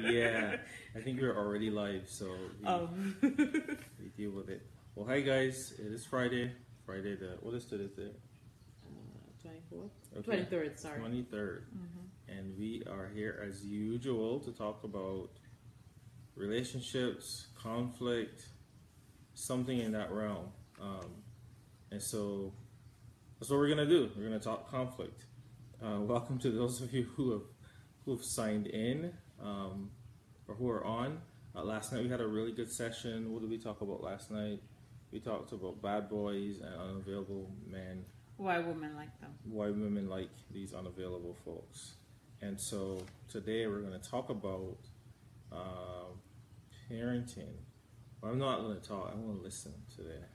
Yeah, I think we're already live, so we deal with it. Well, hi guys, it is Friday. Friday the what is today's date? 24th? Okay, 23rd, sorry. 23rd, and we are here as usual to talk about relationships, conflict, something in that realm. And so that's what we're gonna do. We're gonna talk conflict. Welcome to those of you who've signed in or who are on. Last night we had a really good session. What did we talk about last night? We talked about bad boys and unavailable men. Why women like them. Why women like these unavailable folks. And so today we're going to talk about parenting. Well, I'm not going to talk. I want to listen today.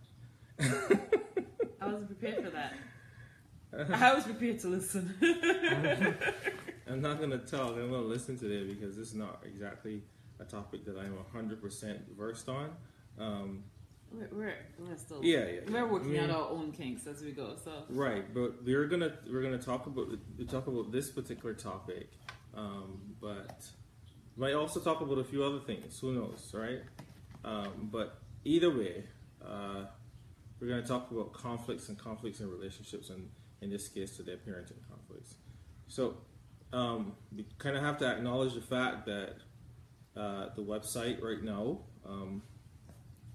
I wasn't prepared for that. I was prepared to listen. I'm not going to talk. I'm going to listen today because this is not exactly a topic that I'm 100% versed on. We're still we're working out our own kinks as we go. So right, but we're gonna talk about this particular topic, but might also talk about a few other things. Who knows, right? But either way, we're gonna talk about conflicts in relationships, and in this case today, parenting conflicts. So we kind of have to acknowledge the fact that the website right now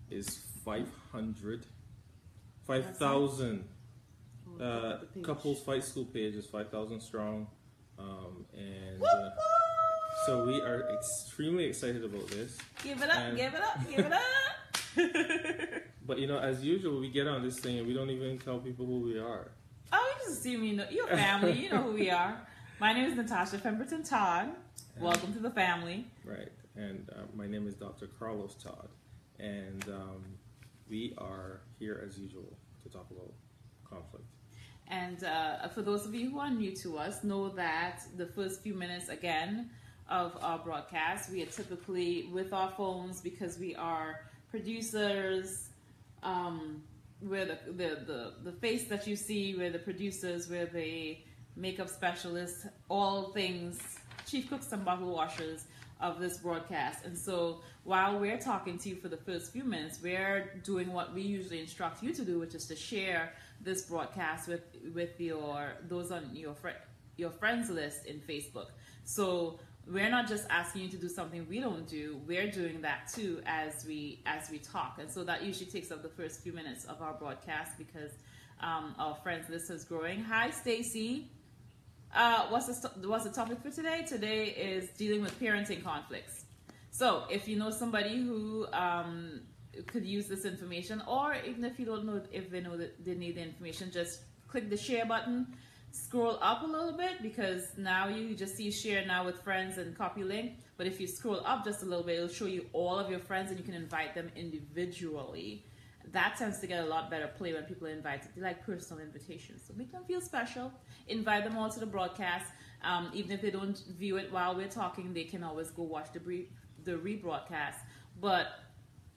is 5,000 couples fight school page is 5,000 strong, and so we are extremely excited about this. Give it up, give it up, give it up. But as usual, we get on this thing and we don't even tell people who we are. Oh, you just assume you know your family. You know who we are. My name is Natasha Pemberton Todd. Welcome to the family. Right, and my name is Dr. Carlos Todd, and we are here as usual to talk about conflict. And for those of you who are new to us, know that the first few minutes, again, of our broadcast, we are typically with our phones because we are producers. We're the face that you see, we're the producers, we're the makeup specialists, all things, chief cooks and bottle washers of this broadcast. And so while we're talking to you for the first few minutes, we're doing what we usually instruct you to do, which is to share this broadcast with those on your friends list in Facebook. So we're not just asking you to do something we don't do, we're doing that too as we talk. And so that usually takes up the first few minutes of our broadcast because our friends list is growing. Hi Stacy. What's the topic for today? Today is dealing with parenting conflicts. So if you know somebody who could use this information, or even if you don't know if they know that they need the information, just click the share button, scroll up a little bit because now you just see share now with friends and copy link. But if you scroll up just a little bit, it'll show you all of your friends and you can invite them individually. That tends to get a lot better play when people are invited. They like personal invitations. So make them feel special. Invite them all to the broadcast. Even if they don't view it while we're talking, they can always go watch the rebroadcast. But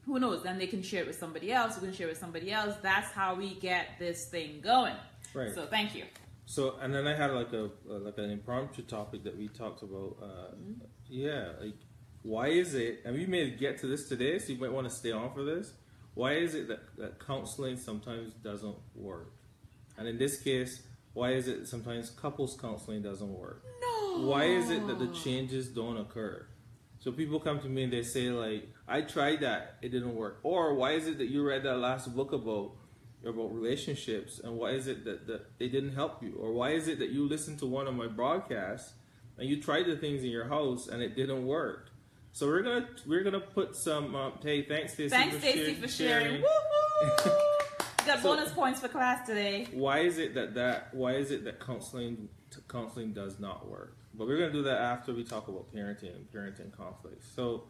who knows? Then they can share it with somebody else. We can share it with somebody else. That's how we get this thing going. Right. So thank you. So, and then I had like an impromptu topic that we talked about. Why is it, and we may get to this today, so you might want to stay on for this. Why is it that counseling sometimes doesn't work? And in this case, why is it sometimes couples counseling doesn't work? No. Why is it that the changes don't occur? So people come to me and they say like, I tried that, it didn't work. Or why is it that you read that last book about relationships and why is it that it didn't help you? Or why is it that you listened to one of my broadcasts and you tried the things in your house and it didn't work? So we're gonna put some. Hey, thanks Stacey. Thanks Stacey for sharing. Woohoo! Got bonus points for class today. Why is it that counseling does not work? But we're gonna do that after we talk about parenting conflicts. So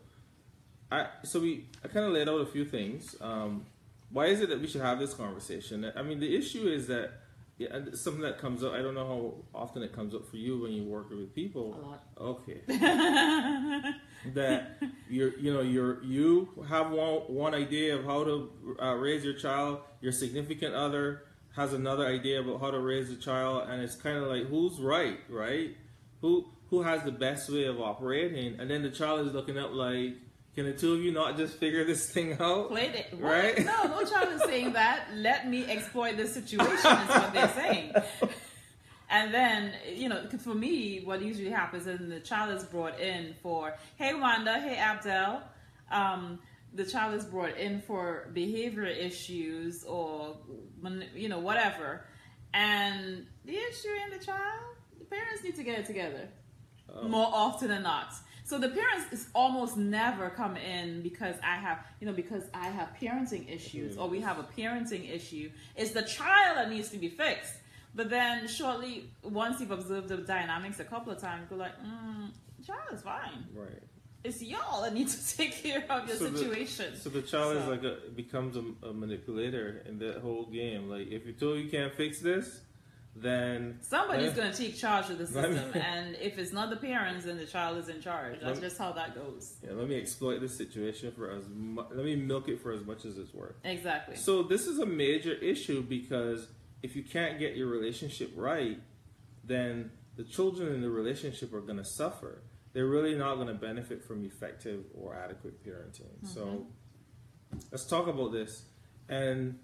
I kind of laid out a few things. Why is it that we should have this conversation? I mean, the issue is that something that comes up. I don't know how often it comes up for you when you work with people. A lot. Okay. That you have one idea of how to raise your child. Your significant other has another idea about how to raise a child, and it's kind of like who's right? Who who has the best way of operating, and then the child is looking up like, can the two of you not just figure this thing out? Played it. What? Right? No child is saying that. Let me exploit the situation is what they're saying. And then, for me, what usually happens is the child is brought in for, hey, Wanda, hey, Abdel. The child is brought in for behavior issues or, whatever. And the issue in the child, the parents need to get it together more often than not. So the parents is almost never come in because I have parenting issues or we have a parenting issue. It's the child that needs to be fixed. But then shortly, once you've observed the dynamics a couple of times, you're like, the child is fine. Right. It's y'all that need to take care of your situation. So the child is like becomes a manipulator in that whole game. Like, if you told you can't fix this, then somebody's going to take charge of the system, and if it's not the parents, then the child is in charge. That's just how that goes. Yeah, let me exploit this situation let me milk it for as much as it's worth. Exactly. So this is a major issue because if you can't get your relationship right, then the children in the relationship are going to suffer. They're really not going to benefit from effective or adequate parenting. Mm-hmm. So let's talk about this. And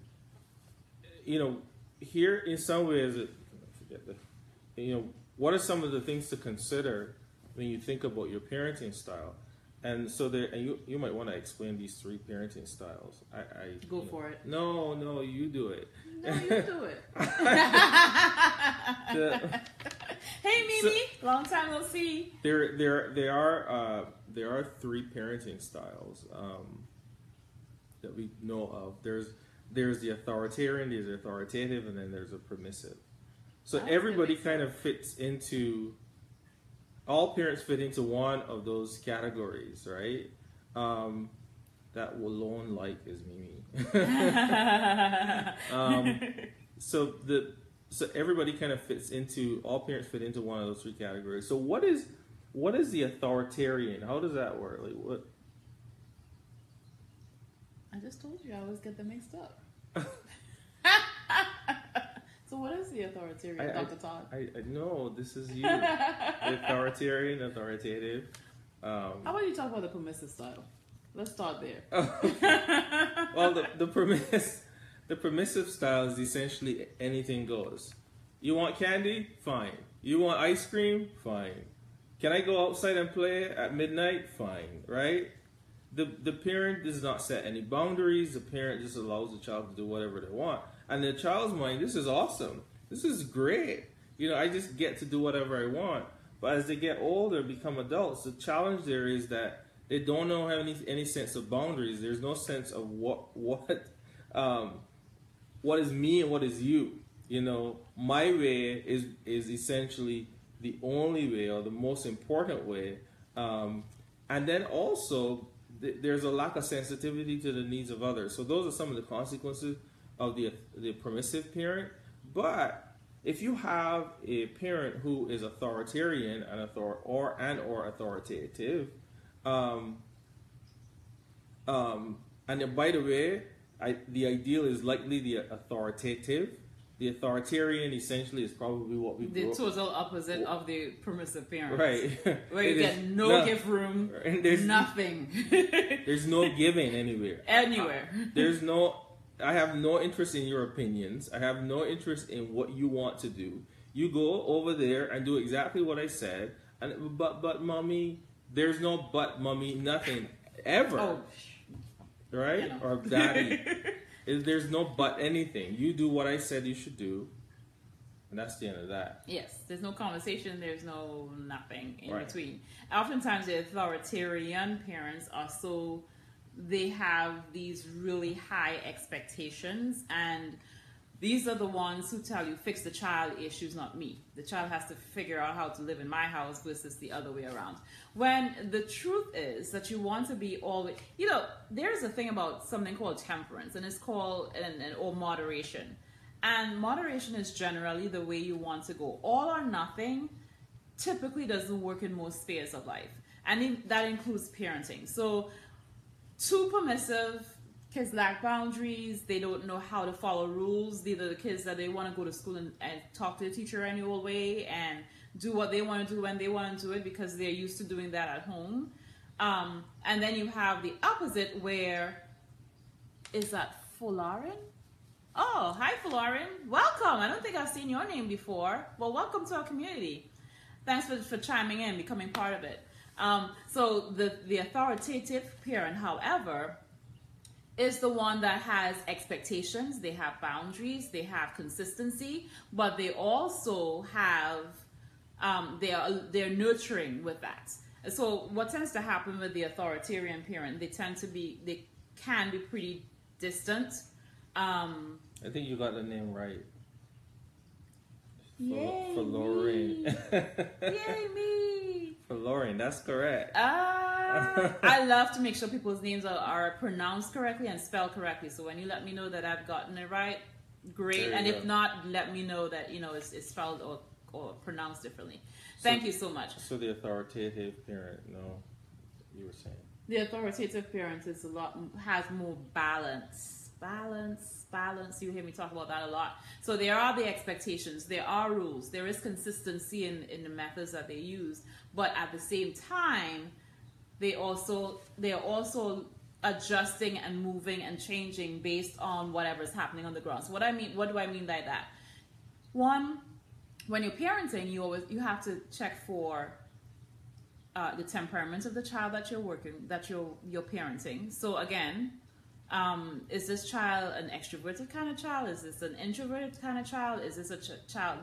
here in some ways, what are some of the things to consider when you think about your parenting style? And so you might want to explain these 3 parenting styles. Go for it. No, you do it. No, you do it. Hey, Mimi, long time no see. There are 3 parenting styles that we know of. There's the authoritarian, there's the authoritative, and then there's a permissive. So everybody kind of fits into, all parents fit into one of those categories, right? That alone like is Mimi. So everybody kind of fits into, all parents fit into one of those 3 categories. So what is the authoritarian? How does that work? Like what? I just told you I always get them mixed up. So what is the authoritarian, Dr. Todd? I know, this is you. The authoritarian, authoritative. How about you talk about the permissive style? Let's start there. Well, the permissive style is essentially anything goes. You want candy? Fine. You want ice cream? Fine. Can I go outside and play at midnight? Fine. Right? The parent does not set any boundaries. The parent just allows the child to do whatever they want. And the child's mind, this is awesome. This is great. I just get to do whatever I want. But as they get older, become adults, the challenge there is that they don't know have any sense of boundaries. There's no sense of what is me and what is you. My way is essentially the only way or the most important way. And then also, there's a lack of sensitivity to the needs of others. So those are some of the consequences of the permissive parent. But if you have a parent who is authoritarian and or authoritative, and by the way, the ideal is likely the authoritative. The authoritarian essentially is probably what we the total opposite of the permissive parents, right? Where you get no give room, and there's nothing. There's no giving anywhere. I have no interest in your opinions. I have no interest in what you want to do. You go over there and do exactly what I said. But mommy, there's no but mommy, nothing ever. Oh, right? Or daddy. There's no but anything. You do what I said you should do, and that's the end of that. Yes, there's no conversation. There's no nothing in between. Oftentimes, the authoritarian parents are they have these really high expectations, and these are the ones who tell you, fix the child issues, not me. The child has to figure out how to live in my house versus the other way around. When the truth is that you want to be always, there's a thing about something called temperance, and it's called, or moderation. And moderation is generally the way you want to go. All or nothing typically doesn't work in most spheres of life. And that includes parenting. So, too permissive, kids lack boundaries, they don't know how to follow rules. These are the kids that they want to go to school and talk to the teacher any old way and do what they want to do when they want to do it because they're used to doing that at home. And then you have the opposite where, is that Folarin? Oh, hi Folarin. Welcome. I don't think I've seen your name before. Well, welcome to our community. Thanks for chiming in, becoming part of it. So the authoritative parent, however, is the one that has expectations, they have boundaries, they have consistency, but they also have, they're nurturing with that. So what tends to happen with the authoritarian parent, they can be pretty distant. I think you got the name right. Yay, for Lorraine. Yay, me! For Lorraine, that's correct. I love to make sure people's names are pronounced correctly and spelled correctly. So when you let me know that I've gotten it right, great. And if not, let me know that it's spelled or pronounced differently. Thank you so much. So the authoritative parent, no, you were saying the authoritative parent is has more balance. You hear me talk about that a lot. So there are the expectations, there are rules, there is consistency in the methods that they use, but at the same time, they're also adjusting and moving and changing based on whatever's happening on the ground. So what do I mean by that? One, when you're parenting, you have to check for the temperament of the child that you're parenting. So again, is this child an extroverted kind of child? Is this an introverted kind of child? Is this a child?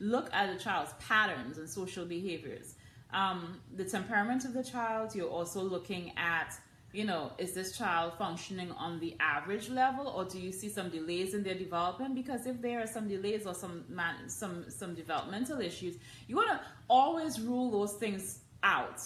Look at the child's patterns and social behaviors. The temperament of the child, you're also looking at, is this child functioning on the average level, or do you see some delays in their development? Because if there are some delays or some developmental issues, you want to always rule those things out,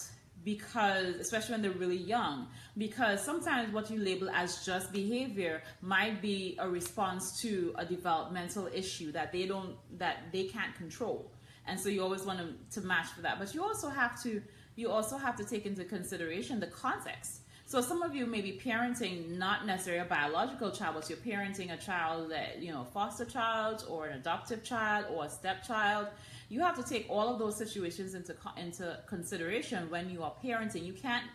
because especially when they're really young, because sometimes what you label as just behavior might be a response to a developmental issue that they can't control, and so you always want to match for that. But you also have to take into consideration the context. So some of you may be parenting not necessarily a biological child, but you're parenting a child that, foster child or an adoptive child or a stepchild. You have to take all of those situations into consideration when you are parenting. You can't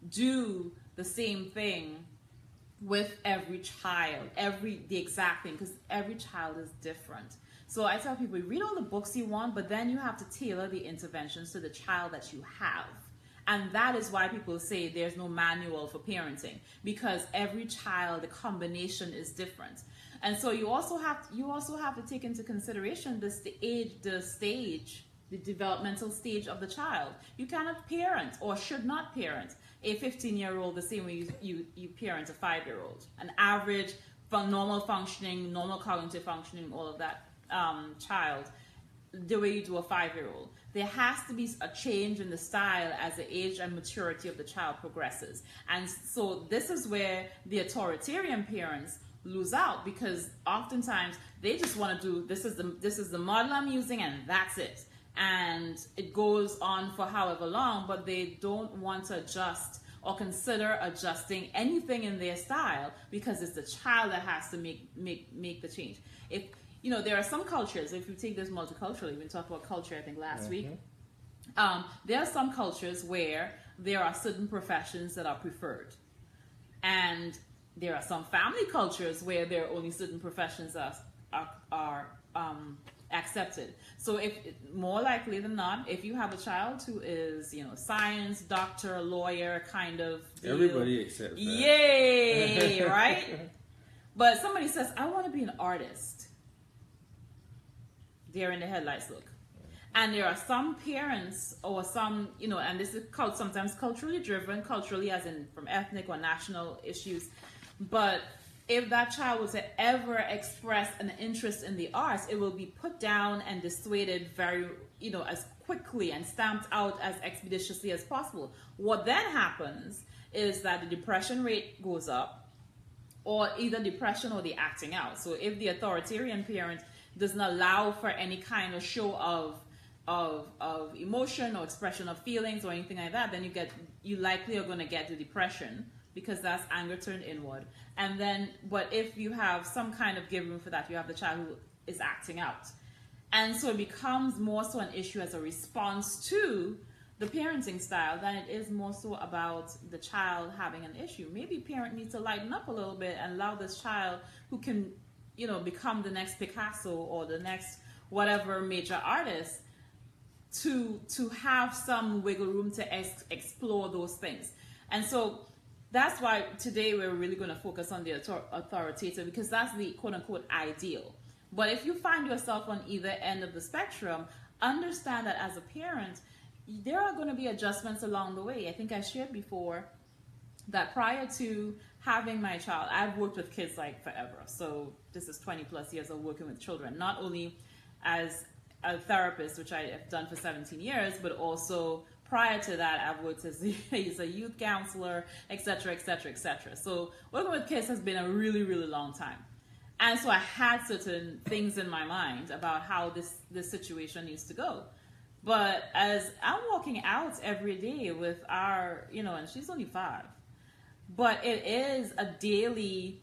do the same thing with every child, the exact thing, because every child is different. So I tell people, read all the books you want, but then you have to tailor the interventions to the child that you have. And that is why people say there's no manual for parenting, because every child, the combination is different. And so you also have to take into consideration the developmental stage of the child. You cannot parent, or should not parent, a 15-year-old the same way you parent a 5-year-old. An average, normal functioning, normal cognitive functioning, all of that child, the way you do a 5-year-old. There has to be a change in the style as the age and maturity of the child progresses. And so this is where the authoritarian parents lose out, because oftentimes they just want to do, this is the model I'm using and that's it. And it goes on for however long, but they don't want to adjust or consider adjusting anything in their style, because it's the child that has to make the change. If there are some cultures, if you take this multiculturally, we talked about culture, I think, last week. There are some cultures where there are certain professions that are preferred. And there are some family cultures where there are only certain professions that are accepted. So if more likely than not, if you have a child who is, science, doctor, lawyer kind of deal, everybody accepts that. Yay, right? But somebody says, I want to be an artist. They're in the headlights, look. And there are some parents or some, and this is sometimes culturally driven, culturally as in from ethnic or national issues. But if that child was to ever express an interest in the arts, it will be put down and dissuaded very, as quickly and stamped out as expeditiously as possible. What then happens is that the depression rate goes up, or either depression or the acting out. So if the authoritarian parent doesn't allow for any kind of show of emotion or expression of feelings or anything like that, then you likely are going to get the depression, because that's anger turned inward. But if you have some kind of give room for that, you have the child who is acting out. And so it becomes more so an issue as a response to the parenting style than it is more so about the child having an issue. Maybe parent needs to lighten up a little bit and allow this child who can, become the next Picasso or the next whatever major artist to have some wiggle room to explore those things. And so that's why today we're really going to focus on the authoritative, because that's the quote unquote ideal. But if you find yourself on either end of the spectrum, understand that as a parent, there are going to be adjustments along the way. I think I shared before that prior to having my child, I've worked with kids like forever. So this is 20 plus years of working with children, not only as a therapist, which I have done for 17 years, but also prior to that, I've worked as a youth counselor, etc., etc., etc. So working with kids has been a really, really long time. And so I had certain things in my mind about how this situation needs to go. But as I'm walking out every day with our, and she's only 5, but it is a daily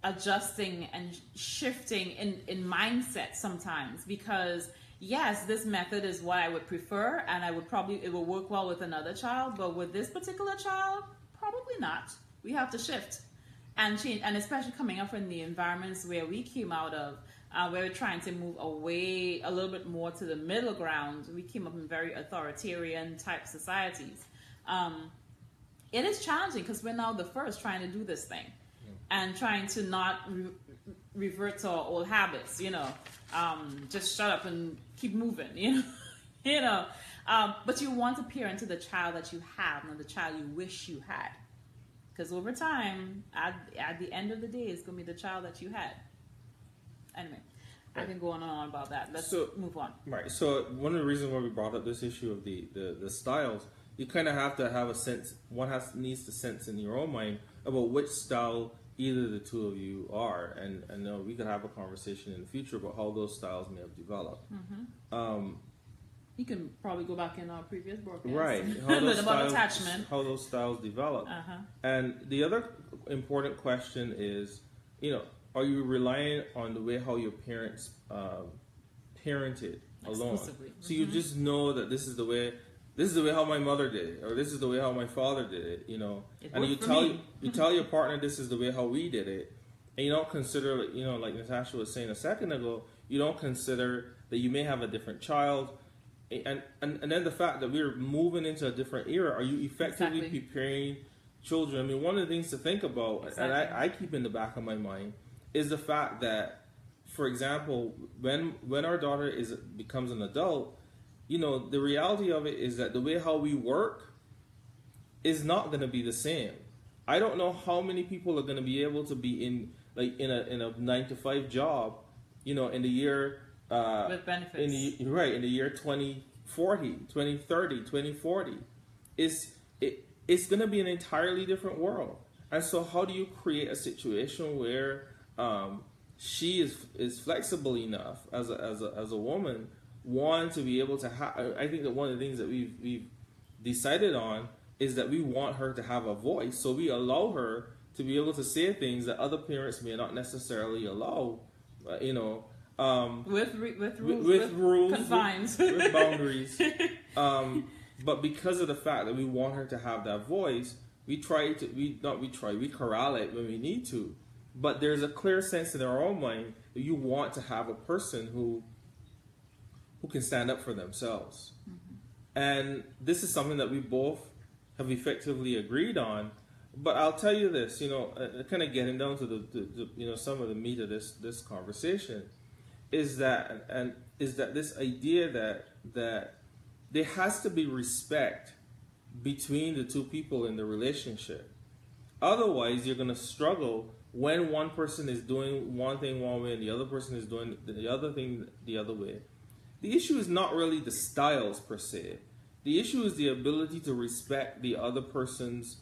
adjusting and shifting in mindset sometimes, because yes, this method is what I would prefer, and it will work well with another child, but with this particular child, probably not. We have to shift and change, and especially coming up from the environments where we came out of, where we're trying to move away a little bit more to the middle ground. We came up in very authoritarian type societies. It is challenging because we're now the first trying to do this thing and trying to not revert to our old habits, just shut up and keep moving, but you want to peer into the child that you have, not the child you wish you had. Because over time, at the end of the day, it's going to be the child that you had. Anyway, I've been going on about that. Let's move on. Right. So one of the reasons why we brought up this issue of the styles, you kind of have to have a sense. Needs to sense in your own mind about which style either the two of you are, and we could have a conversation in the future about how those styles may have developed. Mm-hmm. You can probably go back in our previous broadcast, right? About attachment, how those styles develop. Uh-huh. And the other important question is, are you relying on the way how your parents parented alone? So you just know that this is the way how my mother did it, or this is the way how my father did it, and you tell your partner this is the way how we did it, and you don't consider, like Natasha was saying a second ago, you don't consider that you may have a different child, and then the fact that we're moving into a different era. Are you effectively preparing children? I mean, one of the things to think about, and I keep in the back of my mind, is the fact that, for example, when our daughter becomes an adult, the reality of it is that the way how we work is not going to be the same. I don't know how many people are going to be able to be in a 9-to-5 job, in the year with benefits. In the year 2040, 2030, 2040. It's going to be an entirely different world. And so how do you create a situation where she is flexible enough as a woman, to be able to have? I think that one of the things that we've decided on is that we want her to have a voice, so we allow her to be able to say things that other parents may not necessarily allow, with rules, confines, with boundaries. But because of the fact that we want her to have that voice, we corral it when we need to. But there's a clear sense in our own mind that you want to have a person who can stand up for themselves. Mm-hmm. And this is something that we both have effectively agreed on. But I'll tell you this, kind of getting down to the some of the meat of this conversation, is that this idea that there has to be respect between the two people in the relationship. Otherwise, you're going to struggle when one person is doing one thing one way and the other person is doing the other thing the other way. The issue is not really the styles per se. The issue is the ability to respect the other person's,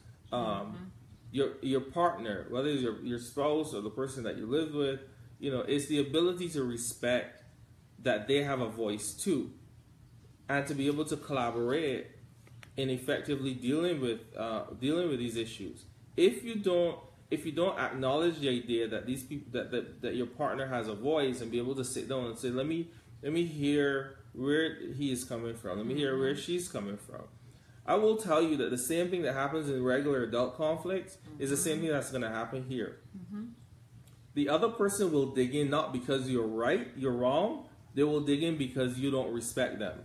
your partner, whether it's your spouse or the person that you live with. It's the ability to respect that they have a voice too, and to be able to collaborate in effectively dealing with these issues. If you don't if you don't acknowledge the idea that these people that your partner has a voice and be able to sit down and say, let me hear where he is coming from, let me hear where she's coming from. I will tell you that the same thing that happens in regular adult conflicts is the same thing that's going to happen here. The other person will dig in not because you're right, you're wrong. They will dig in because you don't respect them,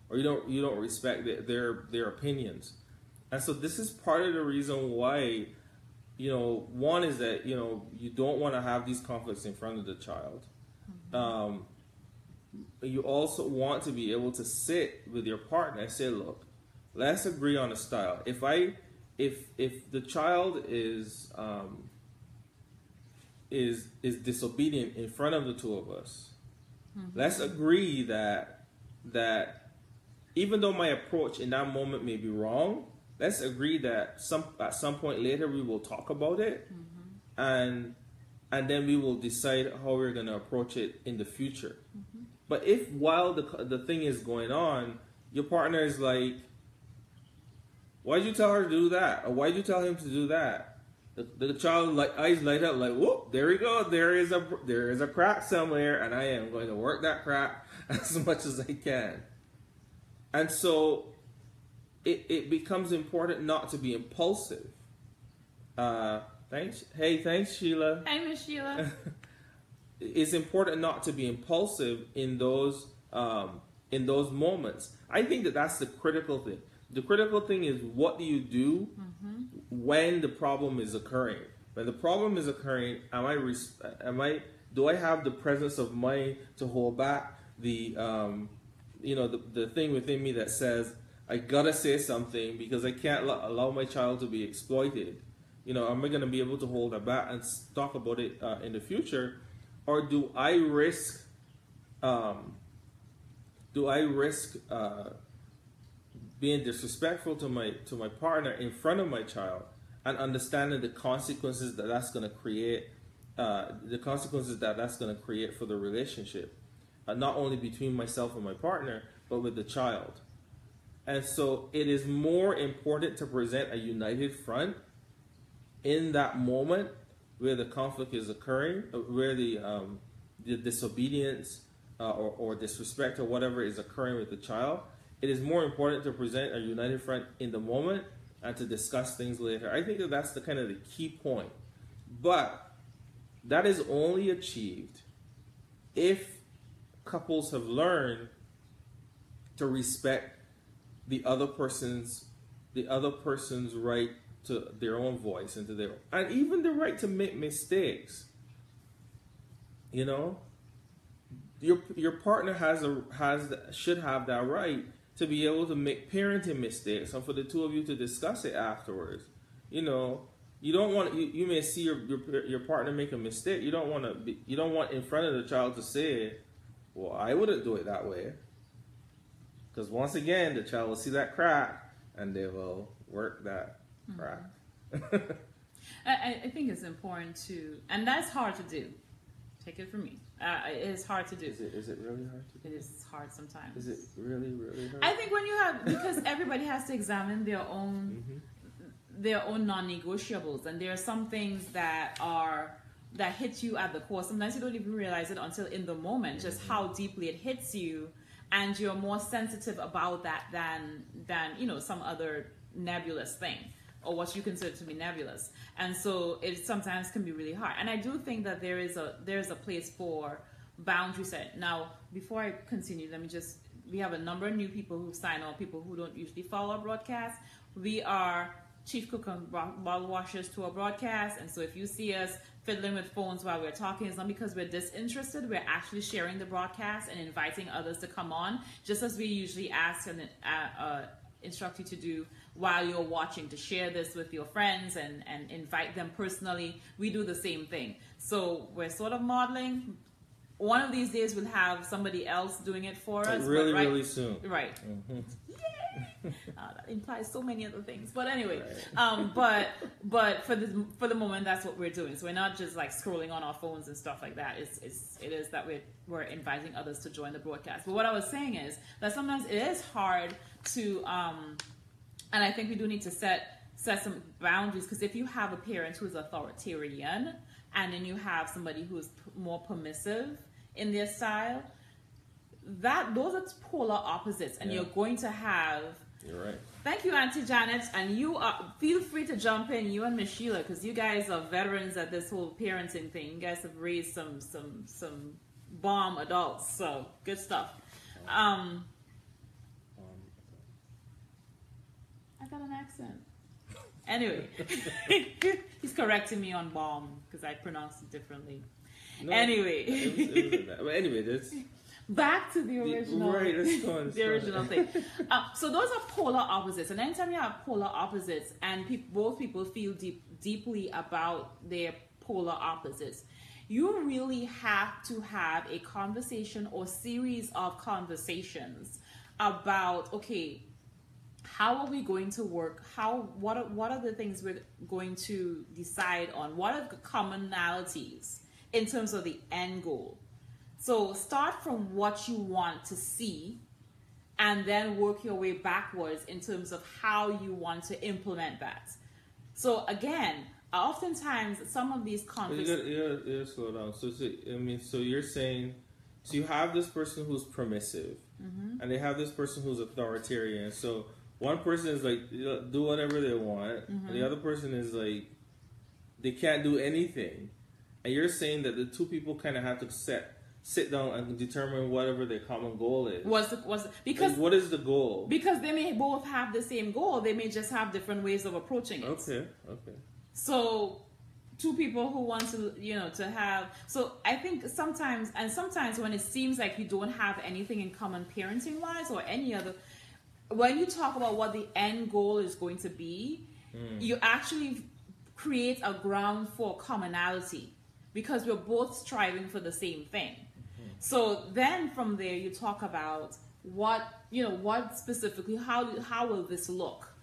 or you don't respect their opinions. And so this is part of the reason why, one is that you don't want to have these conflicts in front of the child. You also want to be able to sit with your partner and say, look, let's agree on a style. If the child is disobedient in front of the two of us, let's agree that even though my approach in that moment may be wrong, let's agree that at some point later we will talk about it, and then we will decide how we're going to approach it in the future. But if while the thing is going on, your partner is like, why'd you tell her to do that? Or why'd you tell him to do that? The child eyes light up like, whoop, there we go. There is a crack somewhere, and I am going to work that crack as much as I can. And so it becomes important not to be impulsive. Thanks. Hey, thanks, Sheila. Hi, Miss Sheila. It's important not to be impulsive in those moments. I think that's the critical thing. The critical thing is, what do you do when the problem is occurring? When the problem is occurring, do I have the presence of mind to hold back the thing within me that says I gotta say something because I can't allow my child to be exploited? Am I gonna be able to hold that back and talk about it in the future, or do I risk being disrespectful to my partner in front of my child, and understanding the consequences that's going to create, for the relationship, not only between myself and my partner, but with the child. And so it is more important to present a united front in that moment where the conflict is occurring, where the disobedience or disrespect or whatever is occurring with the child. It is more important to present a united front in the moment and to discuss things later. I think that's the kind of the key point. But that is only achieved if couples have learned to respect the other person's right to their own voice and and even the right to make mistakes. Your partner should have that right to be able to make parenting mistakes and for the two of you to discuss it afterwards. You don't want you may see your partner make a mistake. You don't want in front of the child to say, well, I wouldn't do it that way. Because once again, the child will see that crack and they will work that crack. I think it's important to, and that's hard to do. Take it from me. It is hard to do. Is it really hard to do? It is hard sometimes. Is it really, really hard? I think because everybody has to examine their own non-negotiables, and there are some things that hit you at the core. Sometimes you don't even realize it until in the moment, just how deeply it hits you, and you're more sensitive about that than some other nebulous thing, or what you consider to be nebulous. And so it sometimes can be really hard. And I do think that there is a place for boundary set. Now, before I continue, we have a number of new people who sign on, people who don't usually follow our broadcast. We are chief cook and bottle washers to our broadcast. And so if you see us fiddling with phones while we're talking, it's not because we're disinterested. We're actually sharing the broadcast and inviting others to come on, just as we usually ask and instruct you to do while you're watching, to share this with your friends and invite them personally. We do the same thing. So we're sort of modeling. One of these days we'll have somebody else doing it for us. Really soon. Right. Mm-hmm. Yay! That implies so many other things. But anyway, right. but for the moment, that's what we're doing. So we're not just like scrolling on our phones and stuff like that. It is that we're inviting others to join the broadcast. But what I was saying is that sometimes it is hard to, and I think we do need to set set some boundaries, because if you have a parent who's authoritarian and then you have somebody who's more permissive in their style, those are polar opposites, and you're going to have. You're right. Thank you, Auntie Janet, and feel free to jump in, you and Miss Sheila, because you guys are veterans at this whole parenting thing. You guys have raised some bomb adults, so good stuff. I got an accent. Anyway, he's correcting me on bomb because I pronounced it differently. No, anyway, it was but anyway, that's back to the original, let's go on, the original thing. So those are polar opposites, and anytime you have polar opposites, and both people feel deeply about their polar opposites, you really have to have a conversation or series of conversations about, okay, how are we going to work? What are the things we're going to decide on? What are the commonalities in terms of the end goal? So start from what you want to see, and then work your way backwards in terms of how you want to implement that. So again, oftentimes some of these conversations. You gotta slow down. So you're saying, so you have this person who's permissive, and they have this person who's authoritarian. So one person is like, do whatever they want, and the other person is like, they can't do anything. And you're saying that the two people kind of have to sit down and determine whatever their common goal is. Because like, what is the goal? Because they may both have the same goal, they may just have different ways of approaching it. Okay. So two people who want to, to have. So I think sometimes when it seems like you don't have anything in common parenting wise or any other, when you talk about what the end goal is going to be, you actually create a ground for commonality, because we're both striving for the same thing. So then from there you talk about what specifically, how will this look?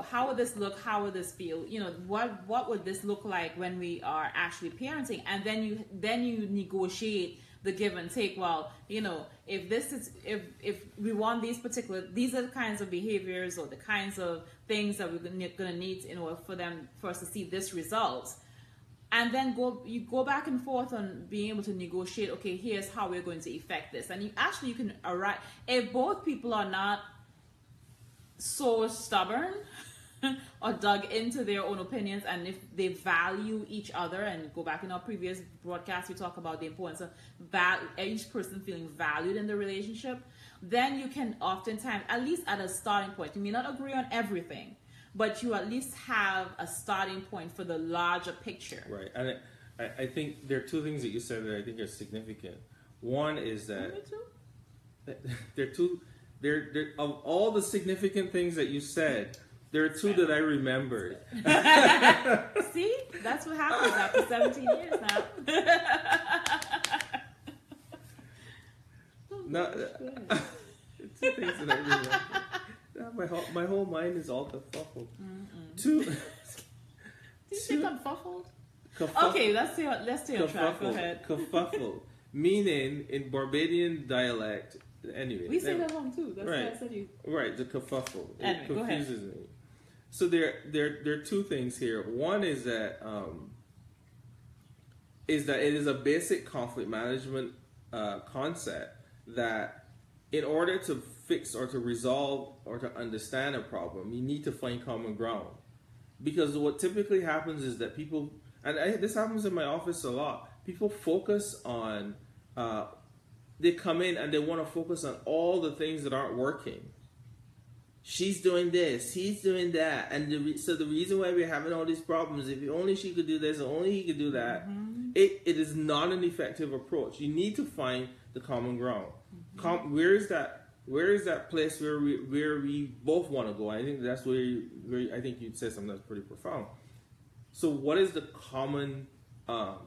How will this look? How will this feel? What would this look like when we are actually parenting? And then you negotiate the give and take. Well, if we want these are the kinds of behaviors or the kinds of things that we're going to need in order for us to see this result. And then you go back and forth on being able to negotiate, okay, here's how we're going to effect this. And you can arrive, if both people are not so stubborn or dug into their own opinions, and if they value each other, and go back in our previous broadcast, we talk about the importance of each person feeling valued in the relationship, then you can oftentimes, at least at a starting point, you may not agree on everything, but you at least have a starting point for the larger picture. Right. And I think there are two things that you said that I think are significant. One is that there of all the significant things that you said, there are two that I remembered. See? That's what happens after 17 years now. Two things that I remember. My whole mind is all kerfuffled. Two. Did you say kerfuffled? Okay, let's stay on track. Go ahead. Kerfuffled, meaning in Barbadian dialect. Anyway, we say that home too. That's right. why I said you. Right, the kerfuffle. Anyway, it confuses me. So there are two things here. One is that it is a basic conflict management concept that in order to fix or to resolve or to understand a problem, you need to find common ground. Because what typically happens is that people, and this happens in my office a lot, people focus on, they come in and they want to focus on all the things that aren't working. She's doing this, he's doing that, and so the reason why we're having all these problems, if only she could do this, or only he could do that, it is not an effective approach. You need to find the common ground. Where is that place where we both want to go? I think that's where I think you'd say something that's pretty profound. So what is the common ground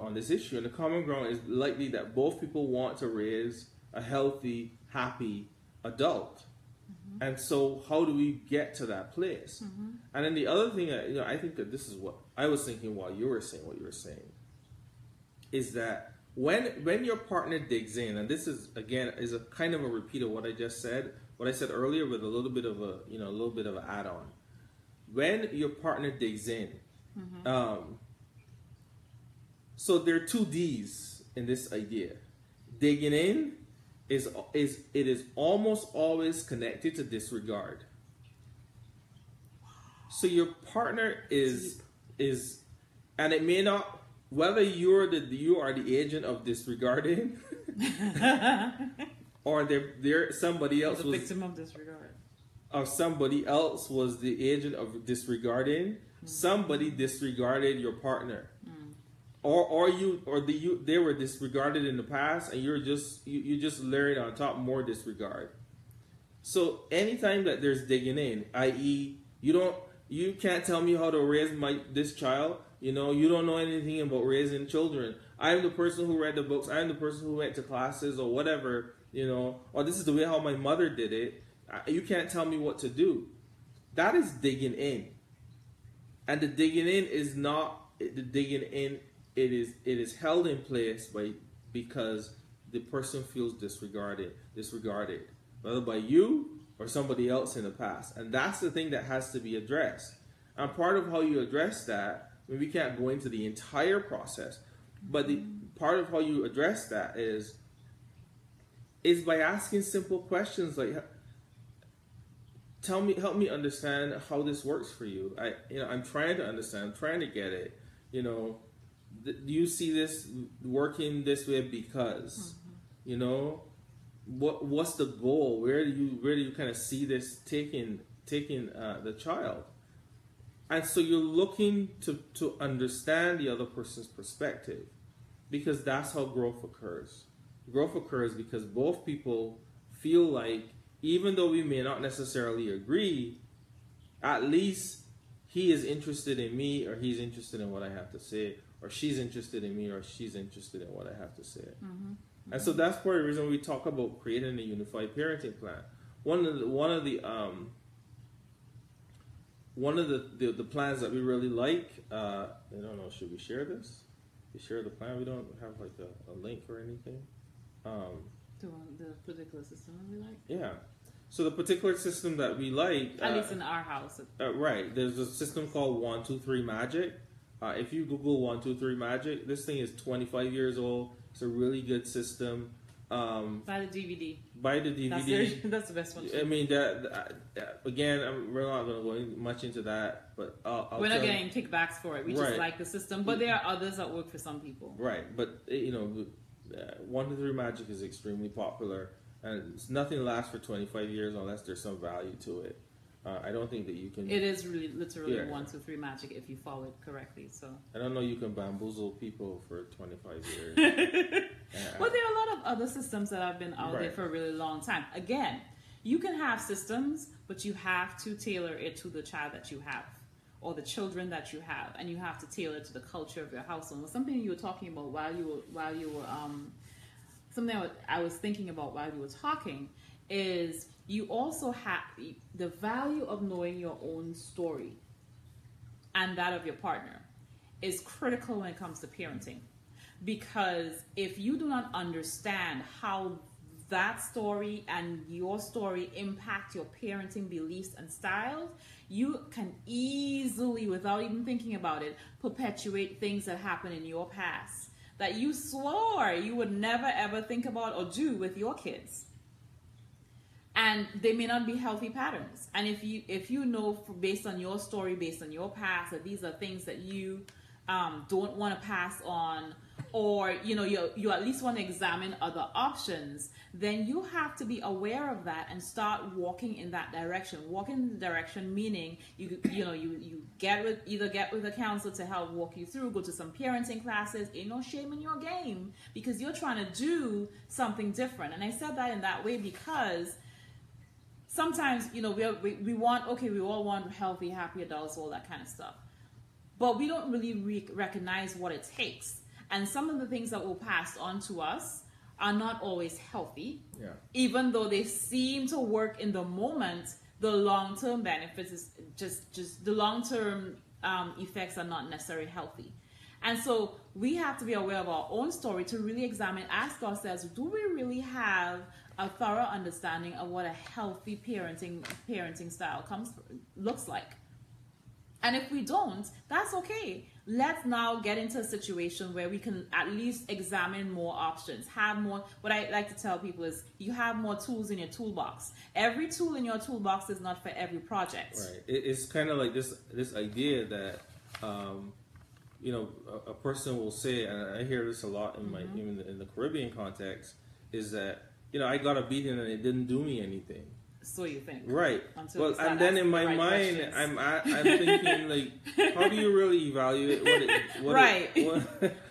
on this issue? And the common ground is likely that both people want to raise a healthy, happy adult. And so how do we get to that place? And then the other thing, I think that this is what I was thinking while you were saying what you were saying, is that when your partner digs in, and this is again is a kind of a repeat of what I just said, what I said earlier with a little bit of a little bit of an add-on. When your partner digs in, so there are two D's in this idea. Digging in is almost always connected to disregard. So your partner is, and it may not, whether you are the agent of disregarding, or there somebody else the was victim of disregard, or somebody else was the agent of disregarding. Somebody disregarded your partner, or they were disregarded in the past, and you just layered on top more disregard. So anytime that there's digging in, i.e., you can't tell me how to raise this child. You don't know anything about raising children. I'm the person who read the books. I'm the person who went to classes or whatever. Or this is the way how my mother did it. You can't tell me what to do. That is digging in, and the digging in is not the digging in. It is held in place because the person feels disregarded, whether by you or somebody else in the past. And that's the thing that has to be addressed. And part of how you address that, we can't go into the entire process, but the part of how you address that is by asking simple questions like, help me understand how this works for you. I'm trying to understand, I'm trying to get it. Do you see this working this way because, what's the goal? Where do you kind of see this taking the child? And so you're looking to understand the other person's perspective, because that's how growth occurs. Growth occurs because both people feel like, even though we may not necessarily agree, at least he is interested in me, or he's interested in what I have to say, or she's interested in me, or she's interested in what I have to say. And so that's part of the reason we talk about creating a unified parenting plan. One of the plans that we really like, I don't know, should we share this? We share the plan. We don't have like a link or anything. the particular system that we like. Yeah. So the particular system that we like, at least in our house, right? There's a system called 1-2-3 Magic. If you Google 1-2-3 Magic, this thing is 25 years old. It's a really good system. Buy the DVD. Buy the DVD. That's the best one. I mean, again, we're not going to go much into that, but we're not getting kickbacks for it. We just like the system, but there are others that work for some people. Right, but 1-2-3 Magic is extremely popular, and nothing lasts for 25 years unless there's some value to it. I don't think that you can. It is really literally 1-2-3 Magic if you follow it correctly. So I don't know. You can bamboozle people for 25 years. But there are a lot of other systems that have been out there for a really long time. Again, you can have systems, but you have to tailor it to the child that you have, or the children that you have, and you have to tailor it to the culture of your household. Something you were talking about while you were something I was thinking about while you were talking is you also have the value of knowing your own story and that of your partner is critical when it comes to parenting. Because if you do not understand how that story and your story impact your parenting beliefs and styles, you can easily, without even thinking about it, perpetuate things that happen in your past that you swore you would never ever think about or do with your kids. And they may not be healthy patterns. And if you know based on your story, based on your past, that these are things that you don't want to pass on, or you at least want to examine other options, then you have to be aware of that and start walking in that direction. Walking in the direction meaning you get with a counselor to help walk you through, go to some parenting classes. Ain't no shame in your game because you're trying to do something different. And I said that in that way because sometimes, we all want healthy, happy adults, all that kind of stuff. But we don't really recognize what it takes. And some of the things that will pass on to us are not always healthy. Yeah. Even though they seem to work in the moment, the long-term benefits is just the long-term effects are not necessarily healthy. And so we have to be aware of our own story to really examine, ask ourselves, do we really have a thorough understanding of what a healthy parenting style looks like? And if we don't, that's okay. Let's now get into a situation where we can at least examine more options, have more. What I like to tell people is you have more tools in your toolbox. Every tool in your toolbox is not for every project. Right. It's kind of like this idea that, you know, a person will say, and I hear this a lot in even in the Caribbean context, is that, you know, I got a beating and it didn't do me anything. So you think, right? Well, and then in my mind, I'm thinking like, how do you really evaluate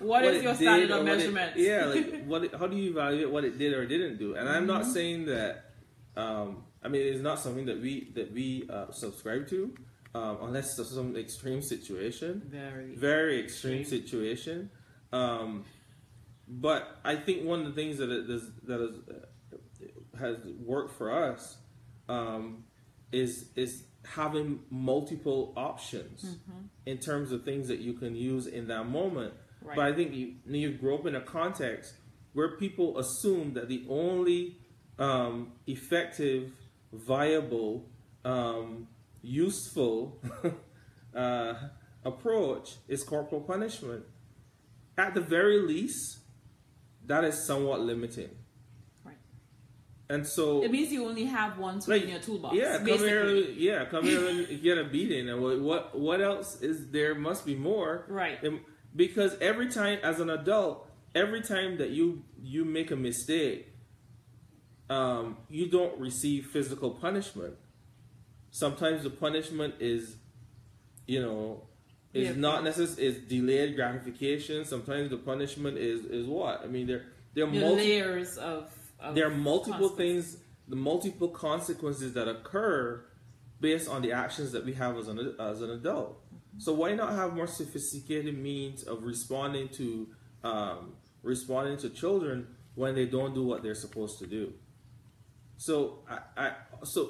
what is your standard of measurement? How do you evaluate what it did or didn't do? And I'm not saying that. I mean, it's not something that we subscribe to, unless it's some extreme situation, very extreme situation. But I think one of the things that has worked for us is having multiple options in terms of things that you can use in that moment. Right. But I think you grow up in a context where people assume that the only effective, viable, useful approach is corporal punishment. At the very least, that is somewhat limiting. And so it means you only have one tool in your toolbox. Yeah, come here and get a beating. And what else is there? Must be more, right? Because every time, as an adult, every time that you make a mistake, you don't receive physical punishment. Sometimes the punishment is, not necessarily is delayed gratification. Sometimes the punishment is what? I mean, there are layers of. There are multiple things, the multiple consequences that occur based on the actions that we have as an adult. So why not have more sophisticated means of responding to children when they don't do what they're supposed to do? So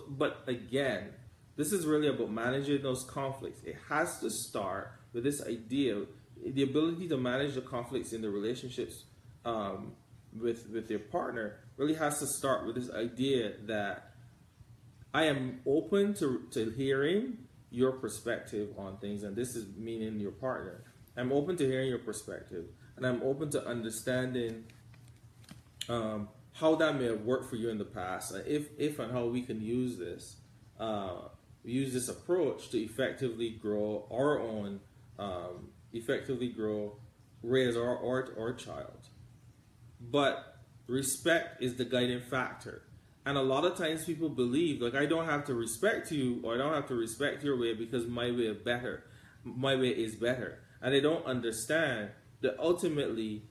but again, this is really about managing those conflicts. It has to start with this idea, the ability to manage the conflicts in the relationships with your partner really has to start with this idea that I am open to hearing your perspective on things, and this is meaning your partner. I'm open to hearing your perspective, and I'm open to understanding how that may have worked for you in the past, if and how we can use this approach to effectively grow our own, raise our child. But respect is the guiding factor. And a lot of times people believe, like, I don't have to respect you, or I don't have to respect your way because my way is better. And they don't understand that ultimately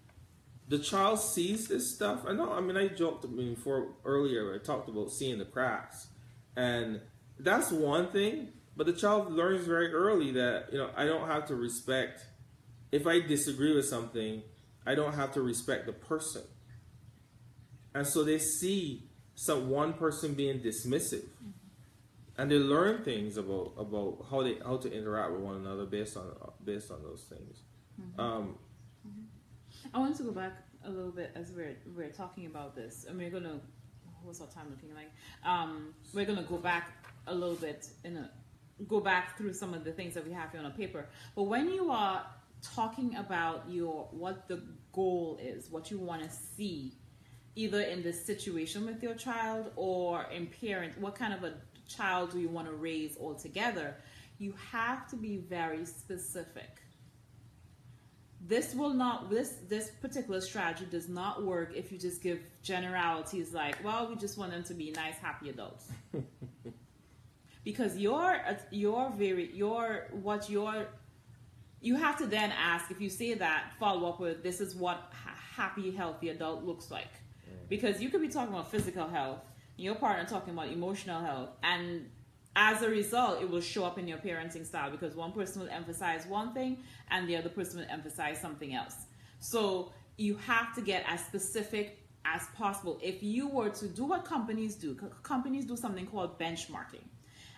the child sees this stuff. I joked earlier, I talked about seeing the cracks. And that's one thing, but the child learns very early that, I don't have to respect, if I disagree with something, I don't have to respect the person. And so they see one person being dismissive, and they learn things about how to interact with one another based on those things. I want to go back a little bit as we're talking about this, and we're gonna. What's our time looking like? We're gonna go back a little bit go back through some of the things that we have here on a paper. But when you are talking about what the goal is, what you want to see, either in this situation with your child or in what kind of a child do you want to raise altogether, you have to be very specific. This particular strategy does not work if you just give generalities like, well, we just want them to be nice, happy adults. Because you have to then ask, if you say that, follow up with, this is what happy, healthy adult looks like. Because you could be talking about physical health, your partner talking about emotional health, and as a result, it will show up in your parenting style because one person will emphasize one thing and the other person will emphasize something else. So you have to get as specific as possible. If you were to do what companies do something called benchmarking.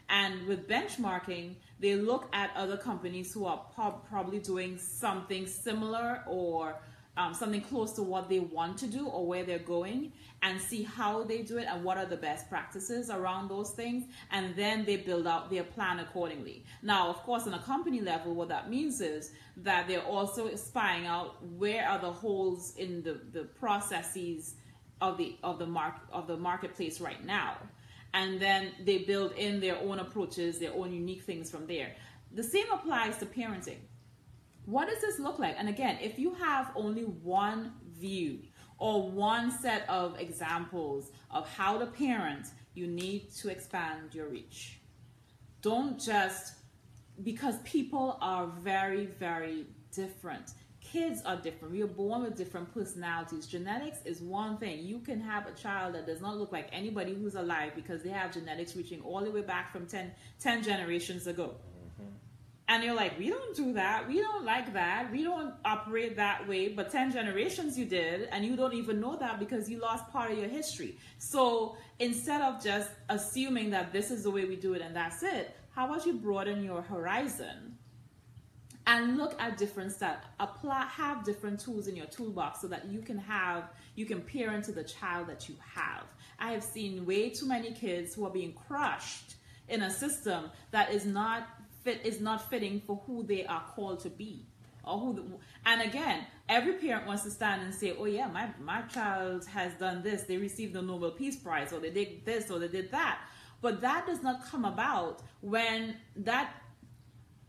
And with benchmarking, they look at other companies who are probably doing something similar or something close to what they want to do or where they're going, and see how they do it and what are the best practices around those things, and then they build out their plan accordingly. Now, of course, on a company level, what that means is that they're also spying out where are the holes in the processes of the marketplace right now, and then they build in their own approaches, their own unique things from there. The same applies to parenting. What does this look like? And again, if you have only one view or one set of examples of how to parent, you need to expand your reach. Don't just, because people are very, very different. Kids are different. We are born with different personalities. Genetics is one thing. You can have a child that does not look like anybody who's alive because they have genetics reaching all the way back from 10 generations ago. And you're like, we don't do that. We don't like that. We don't operate that way. But 10 generations you did, and you don't even know that because you lost part of your history. So instead of just assuming that this is the way we do it and that's it, how about you broaden your horizon and look at different stuff? Have different tools in your toolbox so that you can parent to the child that you have. I have seen way too many kids who are being crushed in a system that is not fitting for who they are called to be, and again, every parent wants to stand and say, oh yeah, my child has done this, they received the Nobel Peace Prize, or they did this, or they did that. But that does not come about when that,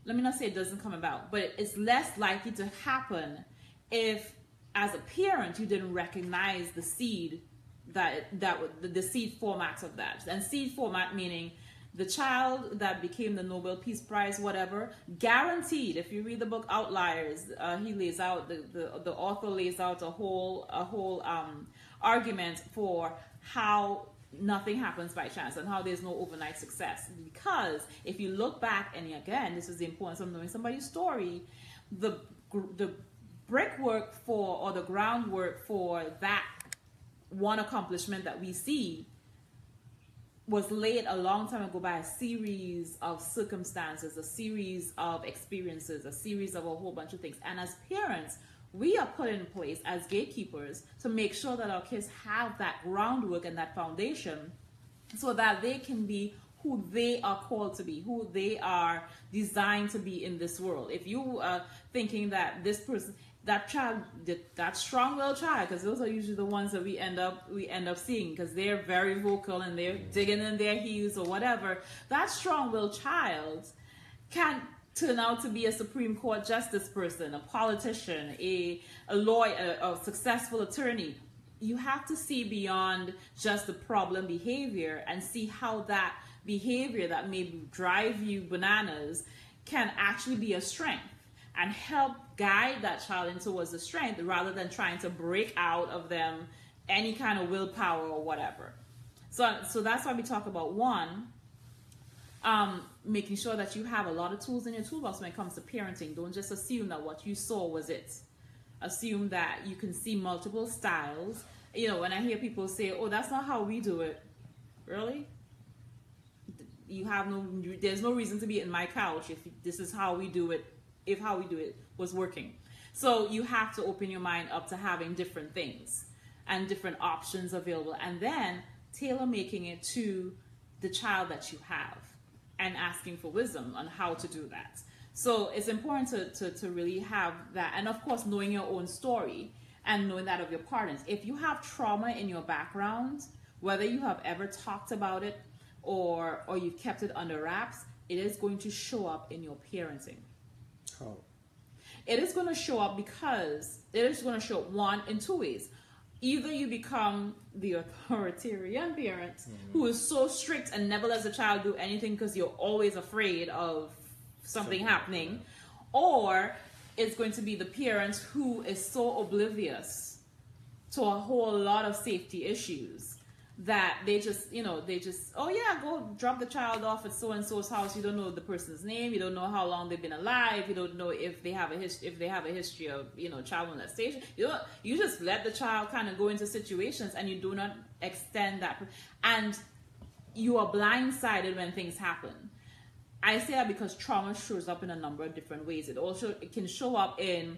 let me not say it doesn't come about, but it's less likely to happen if, as a parent, you didn't recognize the seed the seed formats of that. And seed format meaning the child that became the Nobel Peace Prize, whatever, guaranteed. If you read the book Outliers, he lays out, the author lays out a whole argument for how nothing happens by chance and how there's no overnight success. Because if you look back, and again, this is the importance of knowing somebody's story, the brickwork for, or the groundwork for that one accomplishment that we see was laid a long time ago by a series of circumstances, a series of experiences, a series of a whole bunch of things. And as parents, we are put in place as gatekeepers to make sure that our kids have that groundwork and that foundation so that they can be who they are called to be, who they are designed to be in this world. If you are thinking that this person, that child, that strong-willed child, because those are usually the ones that we end up seeing, because they're very vocal and they're digging in their heels or whatever. That strong-willed child can turn out to be a Supreme Court justice person, a politician, a lawyer, a successful attorney. You have to see beyond just the problem behavior and see how that behavior that may drive you bananas can actually be a strength, and help guide that child into towards the strength rather than trying to break out of them any kind of willpower or whatever. So that's why we talk about one, making sure that you have a lot of tools in your toolbox when it comes to parenting. Don't just assume that what you saw was it. Assume that you can see multiple styles. You know, when I hear people say, oh, that's not how we do it. Really? There's no reason to be in my couch if this is how we do it, if how we do it was working. So you have to open your mind up to having different things and different options available, and then tailor making it to the child that you have and asking for wisdom on how to do that. So it's important to really have that, and of course knowing your own story and knowing that of your partners. If you have trauma in your background, whether you have ever talked about it or you've kept it under wraps, it is going to show up in your parenting. Oh. It is going to show up because it is going to show up, one, in two ways. Either you become the authoritarian parent who is so strict and never lets the child do anything because you're always afraid of something happening, or it's going to be the parent who is so oblivious to a whole lot of safety issues that they just, oh yeah, go drop the child off at so-and-so's house. You don't know the person's name. You don't know how long they've been alive. You don't know if they have a history of, child molestation. You just let the child kind of go into situations and you do not extend that. And you are blindsided when things happen. I say that because trauma shows up in a number of different ways. It can show up in